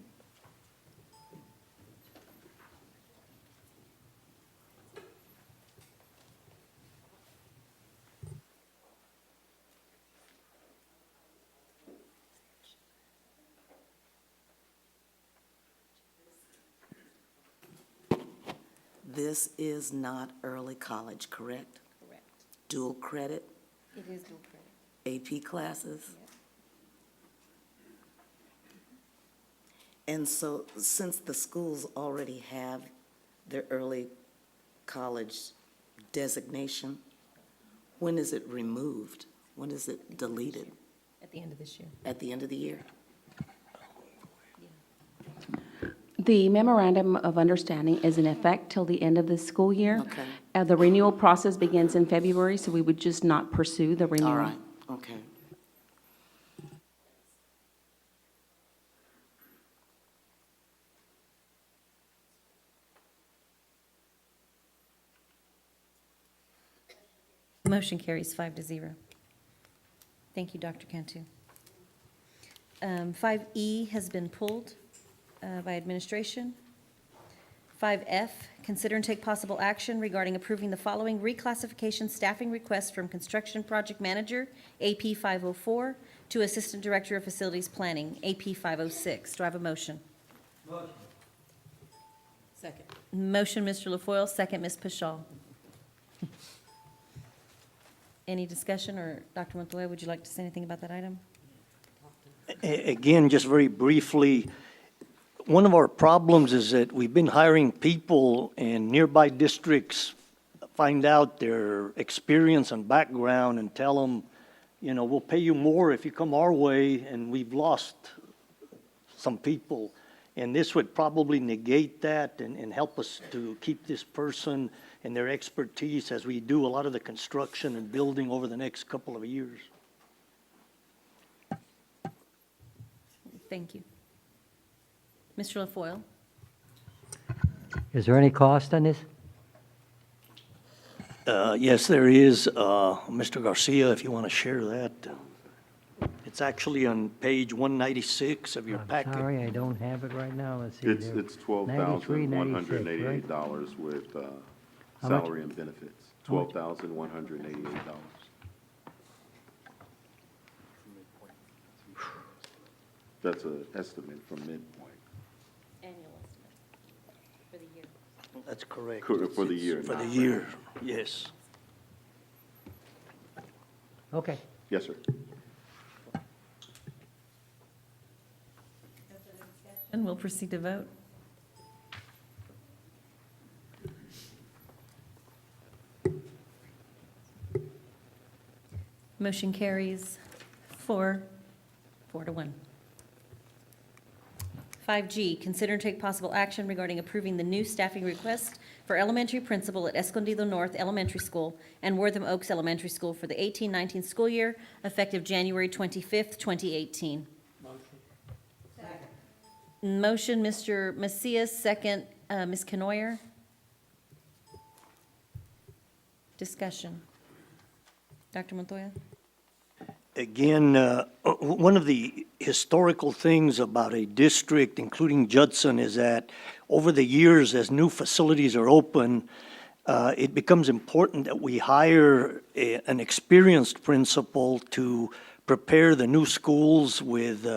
this is not early college, correct? Correct. Dual credit, It is dual credit. AP classes? And so, since the schools already have their early college designation, when is it removed? When is it deleted? At the end of this year. At the end of the year? The memorandum of understanding is in effect till the end of the school year. Okay. The renewal process begins in February, so we would just not pursue the renewal. All right, okay. Motion carries 5-0. Thank you, Dr. Cantu. 5E has been pulled by administration. 5F, consider and take possible action regarding approving the following reclassification staffing requests from Construction Project Manager, AP 504, to Assistant Director of Facilities Planning, AP 506. Do I have a motion? Motion. Second. Motion, Mr. LaFoille, second, Ms. Paschal. Any discussion, or Dr. Montoya, would you like to say anything about that item? Again, just very briefly, one of our problems is that we've been hiring people and nearby districts find out their experience and background and tell them, you know, we'll pay you more if you come our way, and we've lost some people. And this would probably negate that and help us to keep this person and their expertise as we do a lot of the construction and building over the next couple of years. Thank you. Mr. LaFoille? Is there any cost on this? Yes, there is. Mr. Garcia, if you want to share that. It's actually on page 196 of your packet. Sorry, I don't have it right now. Let's see. It's $12,188 with How much? salary and benefits. How much? $12,188. That's an estimate from midpoint. Annual estimate for the year. That's correct. For the year. For the not year, yes. Okay. Yes, sir. And we'll proceed to vote. Motion carries 4-1. 5G, consider and take possible action regarding approving the new staffing request for elementary principal at Escondido North Elementary School and Wortham Oaks Elementary School for the 18-19 school year, effective January 25th, 2018. Motion, Mr. Macias, second, Ms. Canoyer. Discussion. Dr. Montoya? Again, one of the historical things about a district, including Judson, is that over the years, as new facilities are open, it becomes important that we hire an experienced principal to prepare the new schools with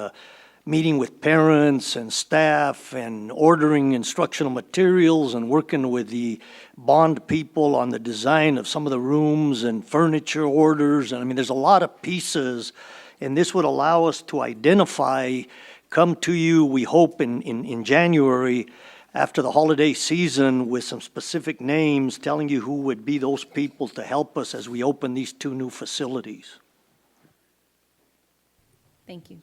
meeting with parents and staff and ordering instructional materials and working with the bond people on the design of some of the rooms and furniture orders. And I mean, there's a lot of pieces, and this would allow us to identify, come to you, we hope, in January after the holiday season with some specific names, telling you who would be those people to help us as we open these two new facilities. Thank you.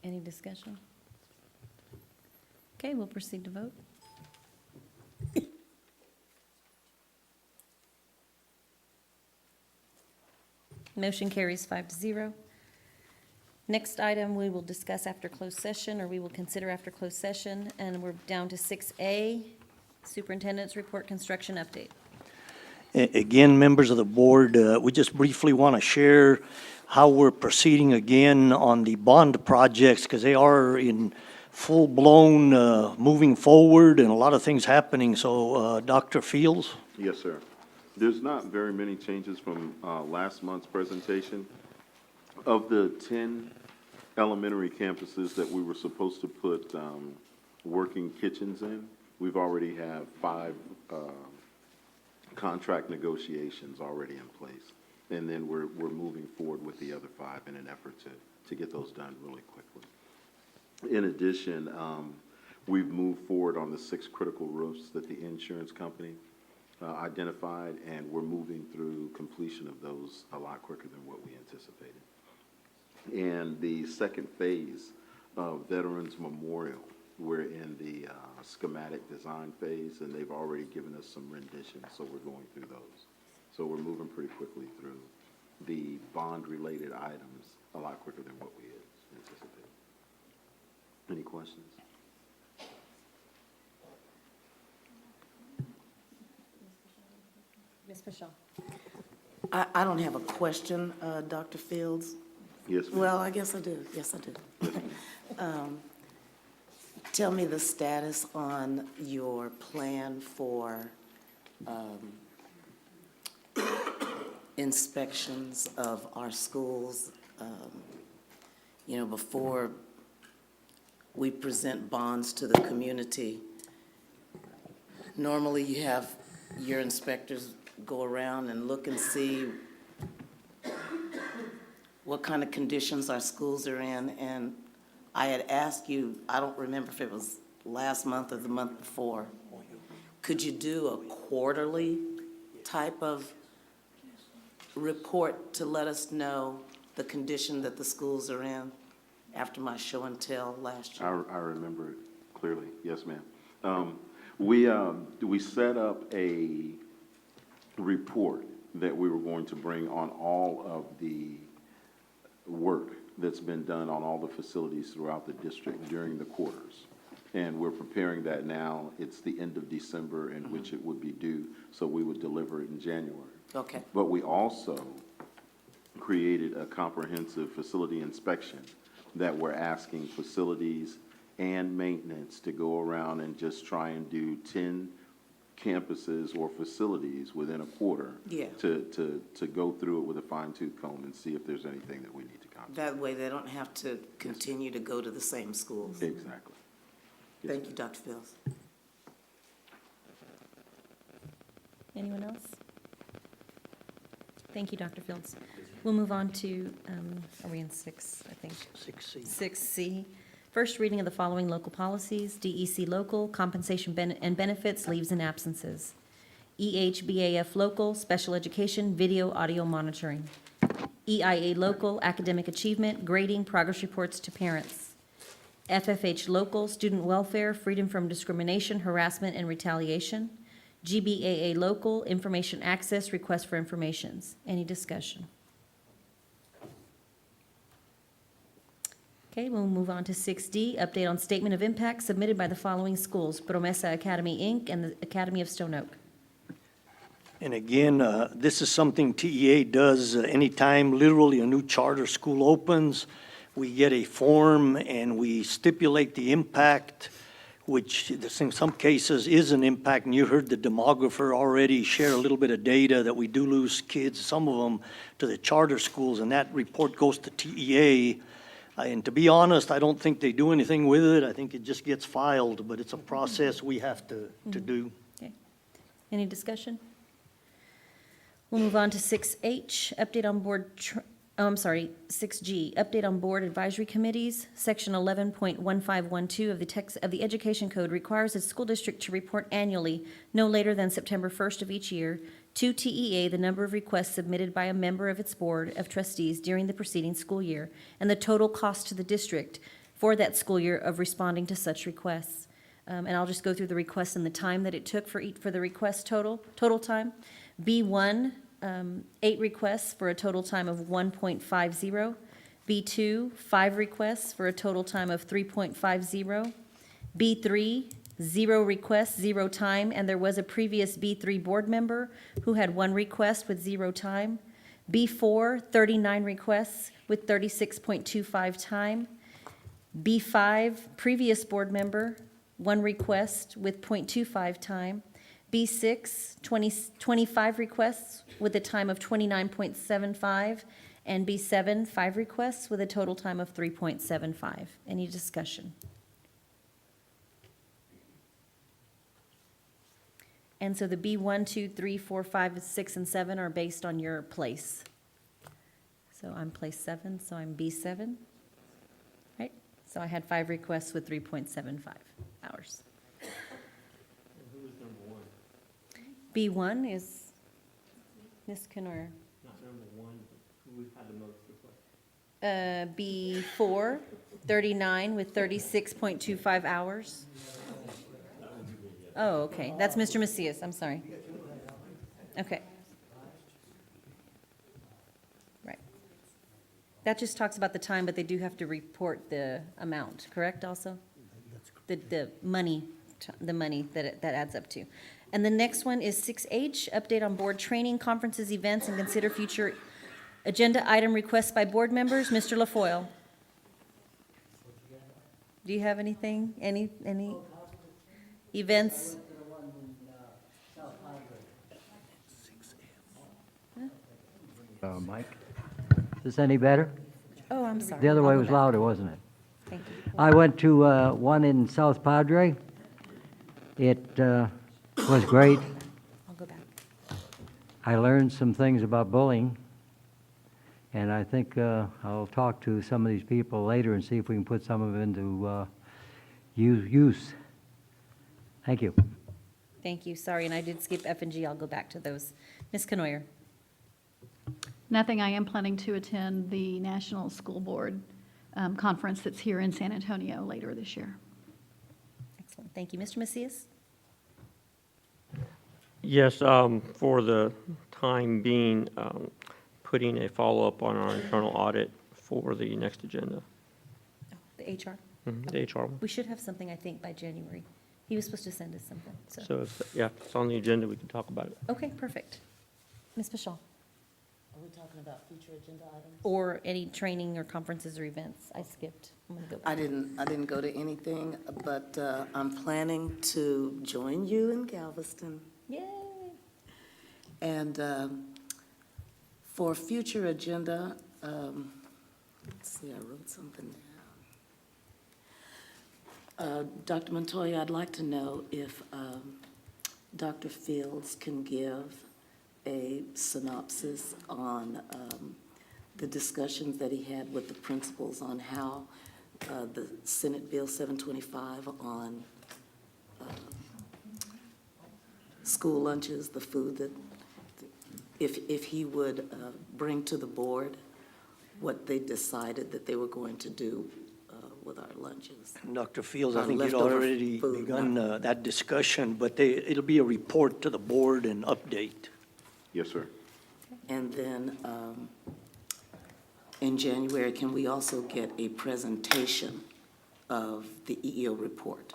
Any discussion? Okay, we'll proceed to vote. Motion carries 5-0. Next item, we will discuss after closed session, or we will consider after closed session, and we're down to 6A, Superintendent's Report Construction Update. Again, members of the board, we just briefly want to share how we're proceeding again on the bond projects, because they are in full-blown moving forward and a lot of things happening. So, Dr. Fields? Yes, sir. There's not very many changes from last month's presentation. Of the 10 elementary campuses that we were supposed to put working kitchens in, We've already have 5 contract negotiations already in place. And then we're moving forward with the other 5 in an effort to get those done really quickly. In addition, we've moved forward on the 6 critical roofs that the insurance company identified, and we're moving through completion of those a lot quicker than what we anticipated. And the second phase of Veterans Memorial, we're in the schematic design phase, and they've already given us some renditions, so we're going through those. So we're moving pretty quickly through the bond-related items a lot quicker than what we had anticipated. Any questions? Ms. Michelle? I don't have a question, Dr. Fields. Yes, ma'am. Well, I guess I do. Yes, I do. Tell me the status on your plan for inspections of our schools. You know, before we present bonds to the community, normally you have your inspectors go around and look and see what kind of conditions our schools are in. And I had asked you, I don't remember if it was last month or the month before, could you do a quarterly type of report to let us know the condition that the schools are in after my show and tell last year? I remember it clearly. Yes, ma'am. We set up a report that we were going to bring on all of the work that's been done on all the facilities throughout the district during the quarters. And we're preparing that now. It's the end of December in which it would be due, so we would deliver it in January. Okay. But we also created a comprehensive facility inspection that we're asking facilities and maintenance to go around and just try and do 10 campuses or facilities within a quarter. Yeah. To go through it with a fine-tooth comb and see if there's anything that we need to contact. That way they don't have to continue to go to the same schools. Exactly. Yes, Thank you, Dr. Fields. Anyone else? Thank you, Dr. Fields. We'll move on to, are we in 6, I think? 6C. 6C. First reading of the following local policies: DEC local, compensation and benefits, leaves and absences. EHBAF local, special education, video, audio monitoring. EIA local, academic achievement, grading, progress reports to parents. FFH local, student welfare, freedom from discrimination, harassment, and retaliation. GBAA local, information access, request for informations. Any discussion? Okay, we'll move on to 6D, update on statement of impact submitted by the following schools: Promesa Academy, Inc. and the Academy of Stone Oak. And again, this is something TEA does anytime literally a new charter school opens. We get a form and we stipulate the impact, which in some cases is an impact. And you heard the demographer already share a little bit of data that we do lose kids, some of them, to the charter schools, and that report goes to TEA. And to be honest, I don't think they do anything with it. I think it just gets filed, but it's a process we have to do. Okay. Any discussion? We'll move on to 6H, update on board, 6G, update on board advisory committees. Section 11.1512 of the text of the Education Code requires a school district to report annually, no later than September 1st of each year, to TEA the number of requests submitted by a member of its board of trustees during the preceding school year and the total cost to the district for that school year of responding to such requests. And I'll just go through the requests and the time that it took for the request total time. B1, 8 requests for a total time of 1.50. B2, 5 requests for a total time of 3.50. B3, 0 requests, 0 time, and there was a previous B3 board member who had 1 request with 0 time. B4, 39 requests with 36.25 time. B5, previous board member, 1 request with 0.25 time. B6, 25 requests with a time of 29.75. And B7, 5 requests with a total time of 3.75. Any discussion? And so the B1, 2, 3, 4, 5, 6, and 7 are based on your place. So I'm place 7, so I'm B7. Right? So I had 5 requests with 3.75 hours. B1 is Ms. Kenoyer. B4, 39 with 36.25 hours. Oh, okay, that's Mr. Macias, I'm sorry. Okay. Right. That just talks about the time, but they do have to report the amount, correct, also? The money that adds up to. And the next one is 6H, update on board training, conferences, events, and consider future agenda item requests by board members. Mr. LaFoille. Do you have anything, any events? Mike, is this any better? Oh, I'm sorry. The other I'll way go was back. louder, wasn't it? Thank you. I went to one in South Padre. It was great. I'll go back. I learned some things about bullying, and I think I'll talk to some of these people later and see if we can put some of it into use. Thank you. Thank you, sorry, and I did skip F and G. I'll go back to those. Ms. Kenoyer. Nothing. I am planning to attend the National School Board Conference that's here in San Antonio later this year. Excellent, thank you. Mr. Macias? Yes, for the time being, putting a follow-up on our internal audit for the next agenda. Oh, the HR? The HR one. We should have something, I think, by January. He was supposed to send us something, so. So, if it's on the agenda, we can talk about it. Okay, perfect. Ms. Bishal? Are we talking about future agenda items? Or any training or conferences or events? I skipped. I'm gonna go back. I didn't go to anything, but I'm planning to join you in Galveston. Yay! And for future agenda, let's see, I wrote something down. Dr. Montoya, I'd like to know if Dr. Fields can give a synopsis on the discussions that he had with the principals on how the Senate Bill 725 on school lunches, the food that, if he would bring to the board what they decided that they were going to do with our lunches. Dr. Fields, I think you'd Leftover already food. begun that discussion, but it'll be a report to the board and update. Yes, sir. And then in January, can we also get a presentation of the EEO report?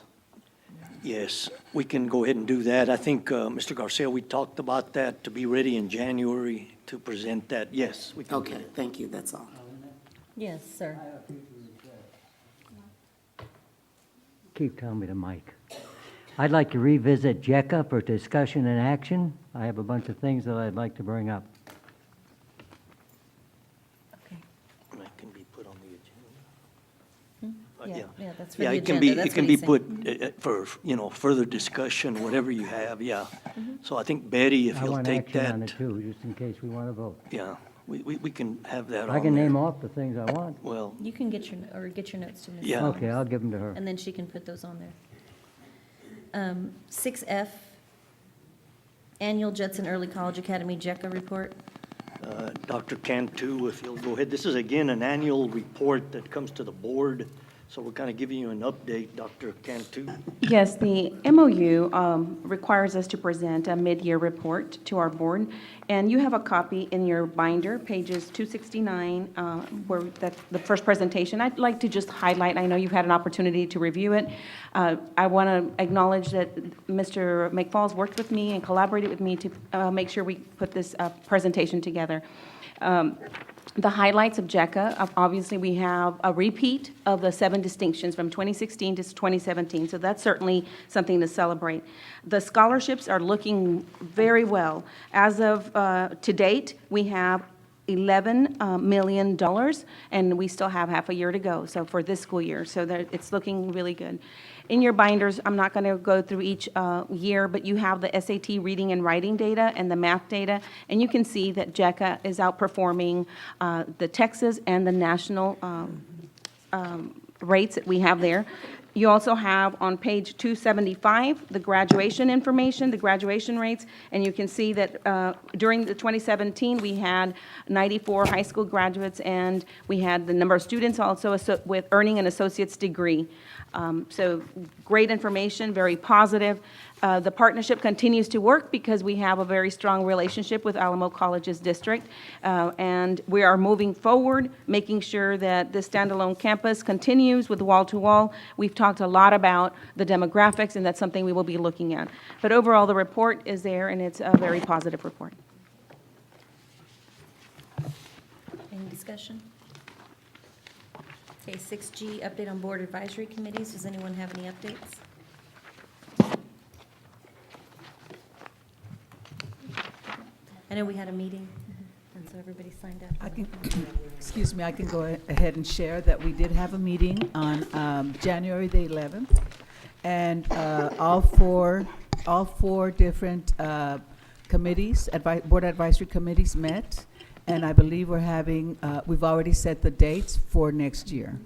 Yes, we can go ahead and do that. I think, Mr. Garcia, we talked about that to be ready in January to present that. Yes, we can. do Okay, that. thank you, that's all. Yes, sir. Keep telling me to Mike. I'd like to revisit JECA for discussion and action. I have a bunch of things that I'd like to bring up. Okay. That can be put on the agenda. Yeah, that's for Yeah, the it can agenda. be, That's it can what be he's saying. put for, further discussion, whatever you have, yeah. So I think Betty, if I you'll want take action on it that, too, just in case we want to vote. yeah, we can have that on I can there. name off the things I want. Well, You can get your notes to Ms. Yeah. Collins. Okay, I'll give them to her. And then she can put those on there. 6F, Annual Judson Early College Academy JECA report. Dr. Cantu, if you'll go ahead. This is again an annual report that comes to the board, so we're kind of giving you an update, Dr. Cantu. Yes, the MOU requires us to present a mid-year report to our board, and you have a copy in your binder, pages 269, where that's the first presentation. I'd like to just highlight, I know you've had an opportunity to review it. I want to acknowledge that Mr. McFalls worked with me and collaborated with me to make sure we put this presentation together. The highlights of JECA, obviously, we have a repeat of the 7 distinctions from 2016 to 2017, so that's certainly something to celebrate. The scholarships are looking very well. As of to date, we have $11 million, and we still have half a year to go, so for this school year, so that it's looking really good. In your binders, I'm not going to go through each year, but you have the SAT reading and writing data and the math data, and you can see that JECA is outperforming the Texas and the national rates that we have there. You also have on page 275, the graduation information, the graduation rates, and you can see that during the 2017, we had 94 high school graduates, and we had the number of students also with earning an associate's degree. So great information, very positive. The partnership continues to work because we have a very strong relationship with Alamo College's district, and we are moving forward, making sure that the standalone campus continues with wall-to-wall. We've talked a lot about the demographics, and that's something we will be looking at. But overall, the report is there, and it's a very positive report. Any discussion? Okay, 6G, update on board advisory committees. Does anyone have any updates? I know we had a meeting, and so everybody signed up. I can go ahead and share that we did have a meeting on January the 11th, and all four different committees, board advisory committees met, and I believe we've already set the dates for next year.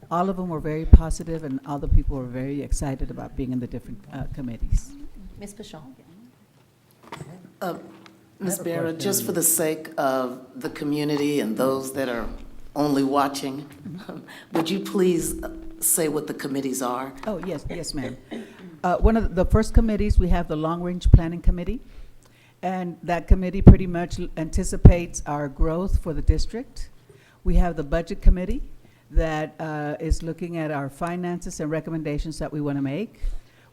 All of them were very positive, and all the people were very excited about being in the different committees. Ms. Pashal? Ms. Barra, just for the sake of the community and those that are only watching, would you please say what the committees are? Oh, yes, ma'am. One of the first committees, we have the Long Range Planning Committee, and that committee pretty much anticipates our growth for the district. We have the Budget Committee that is looking at our finances and recommendations that we want to make.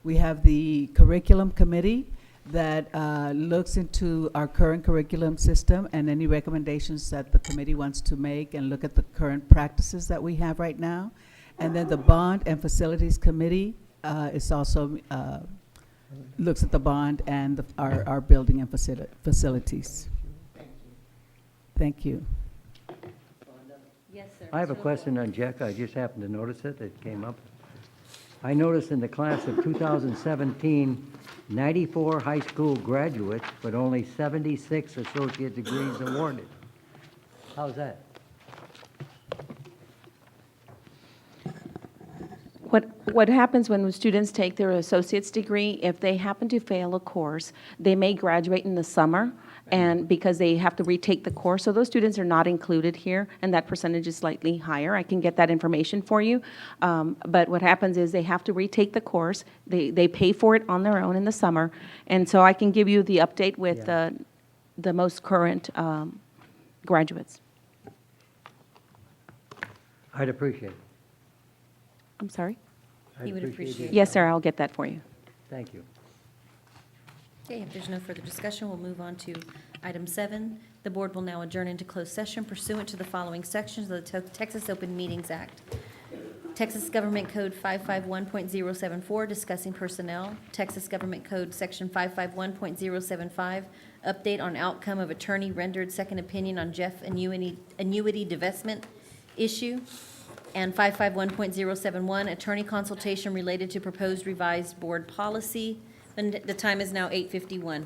We have the Curriculum Committee that looks into our current curriculum system and any recommendations that the committee wants to make and look at the current practices that we have right now. And then the Bond and Facilities Committee is also looks at the bond and our building and facilities. Thank you. Yes, sir. I have a question on JECA. I just happened to notice it. It came up. I noticed in the class of 2017, 94 high school graduates, but only 76 associate degrees awarded. How's that? What happens when students take their associate's degree, if they happen to fail a course, they may graduate in the summer, and because they have to retake the course, so those students are not included here, and that percentage is slightly higher. I can get that information for you. But what happens is they have to retake the course. They pay for it on their own in the summer, and so I can give you the update with the most current graduates. I'd appreciate it. I'm sorry? He would appreciate it. Yes, sir, I'll get that for you. Thank you. Okay, if there's no further discussion, we'll move on to item 7. The board will now adjourn into closed session pursuant to the following sections of the Texas Open Meetings Act. Texas Government Code 551.074, discussing personnel. Texas Government Code Section 551.075, update on outcome of attorney rendered second opinion on Jeff annuity divestment issue. And 551.071, attorney consultation related to proposed revised board policy. And the time is now 8:51.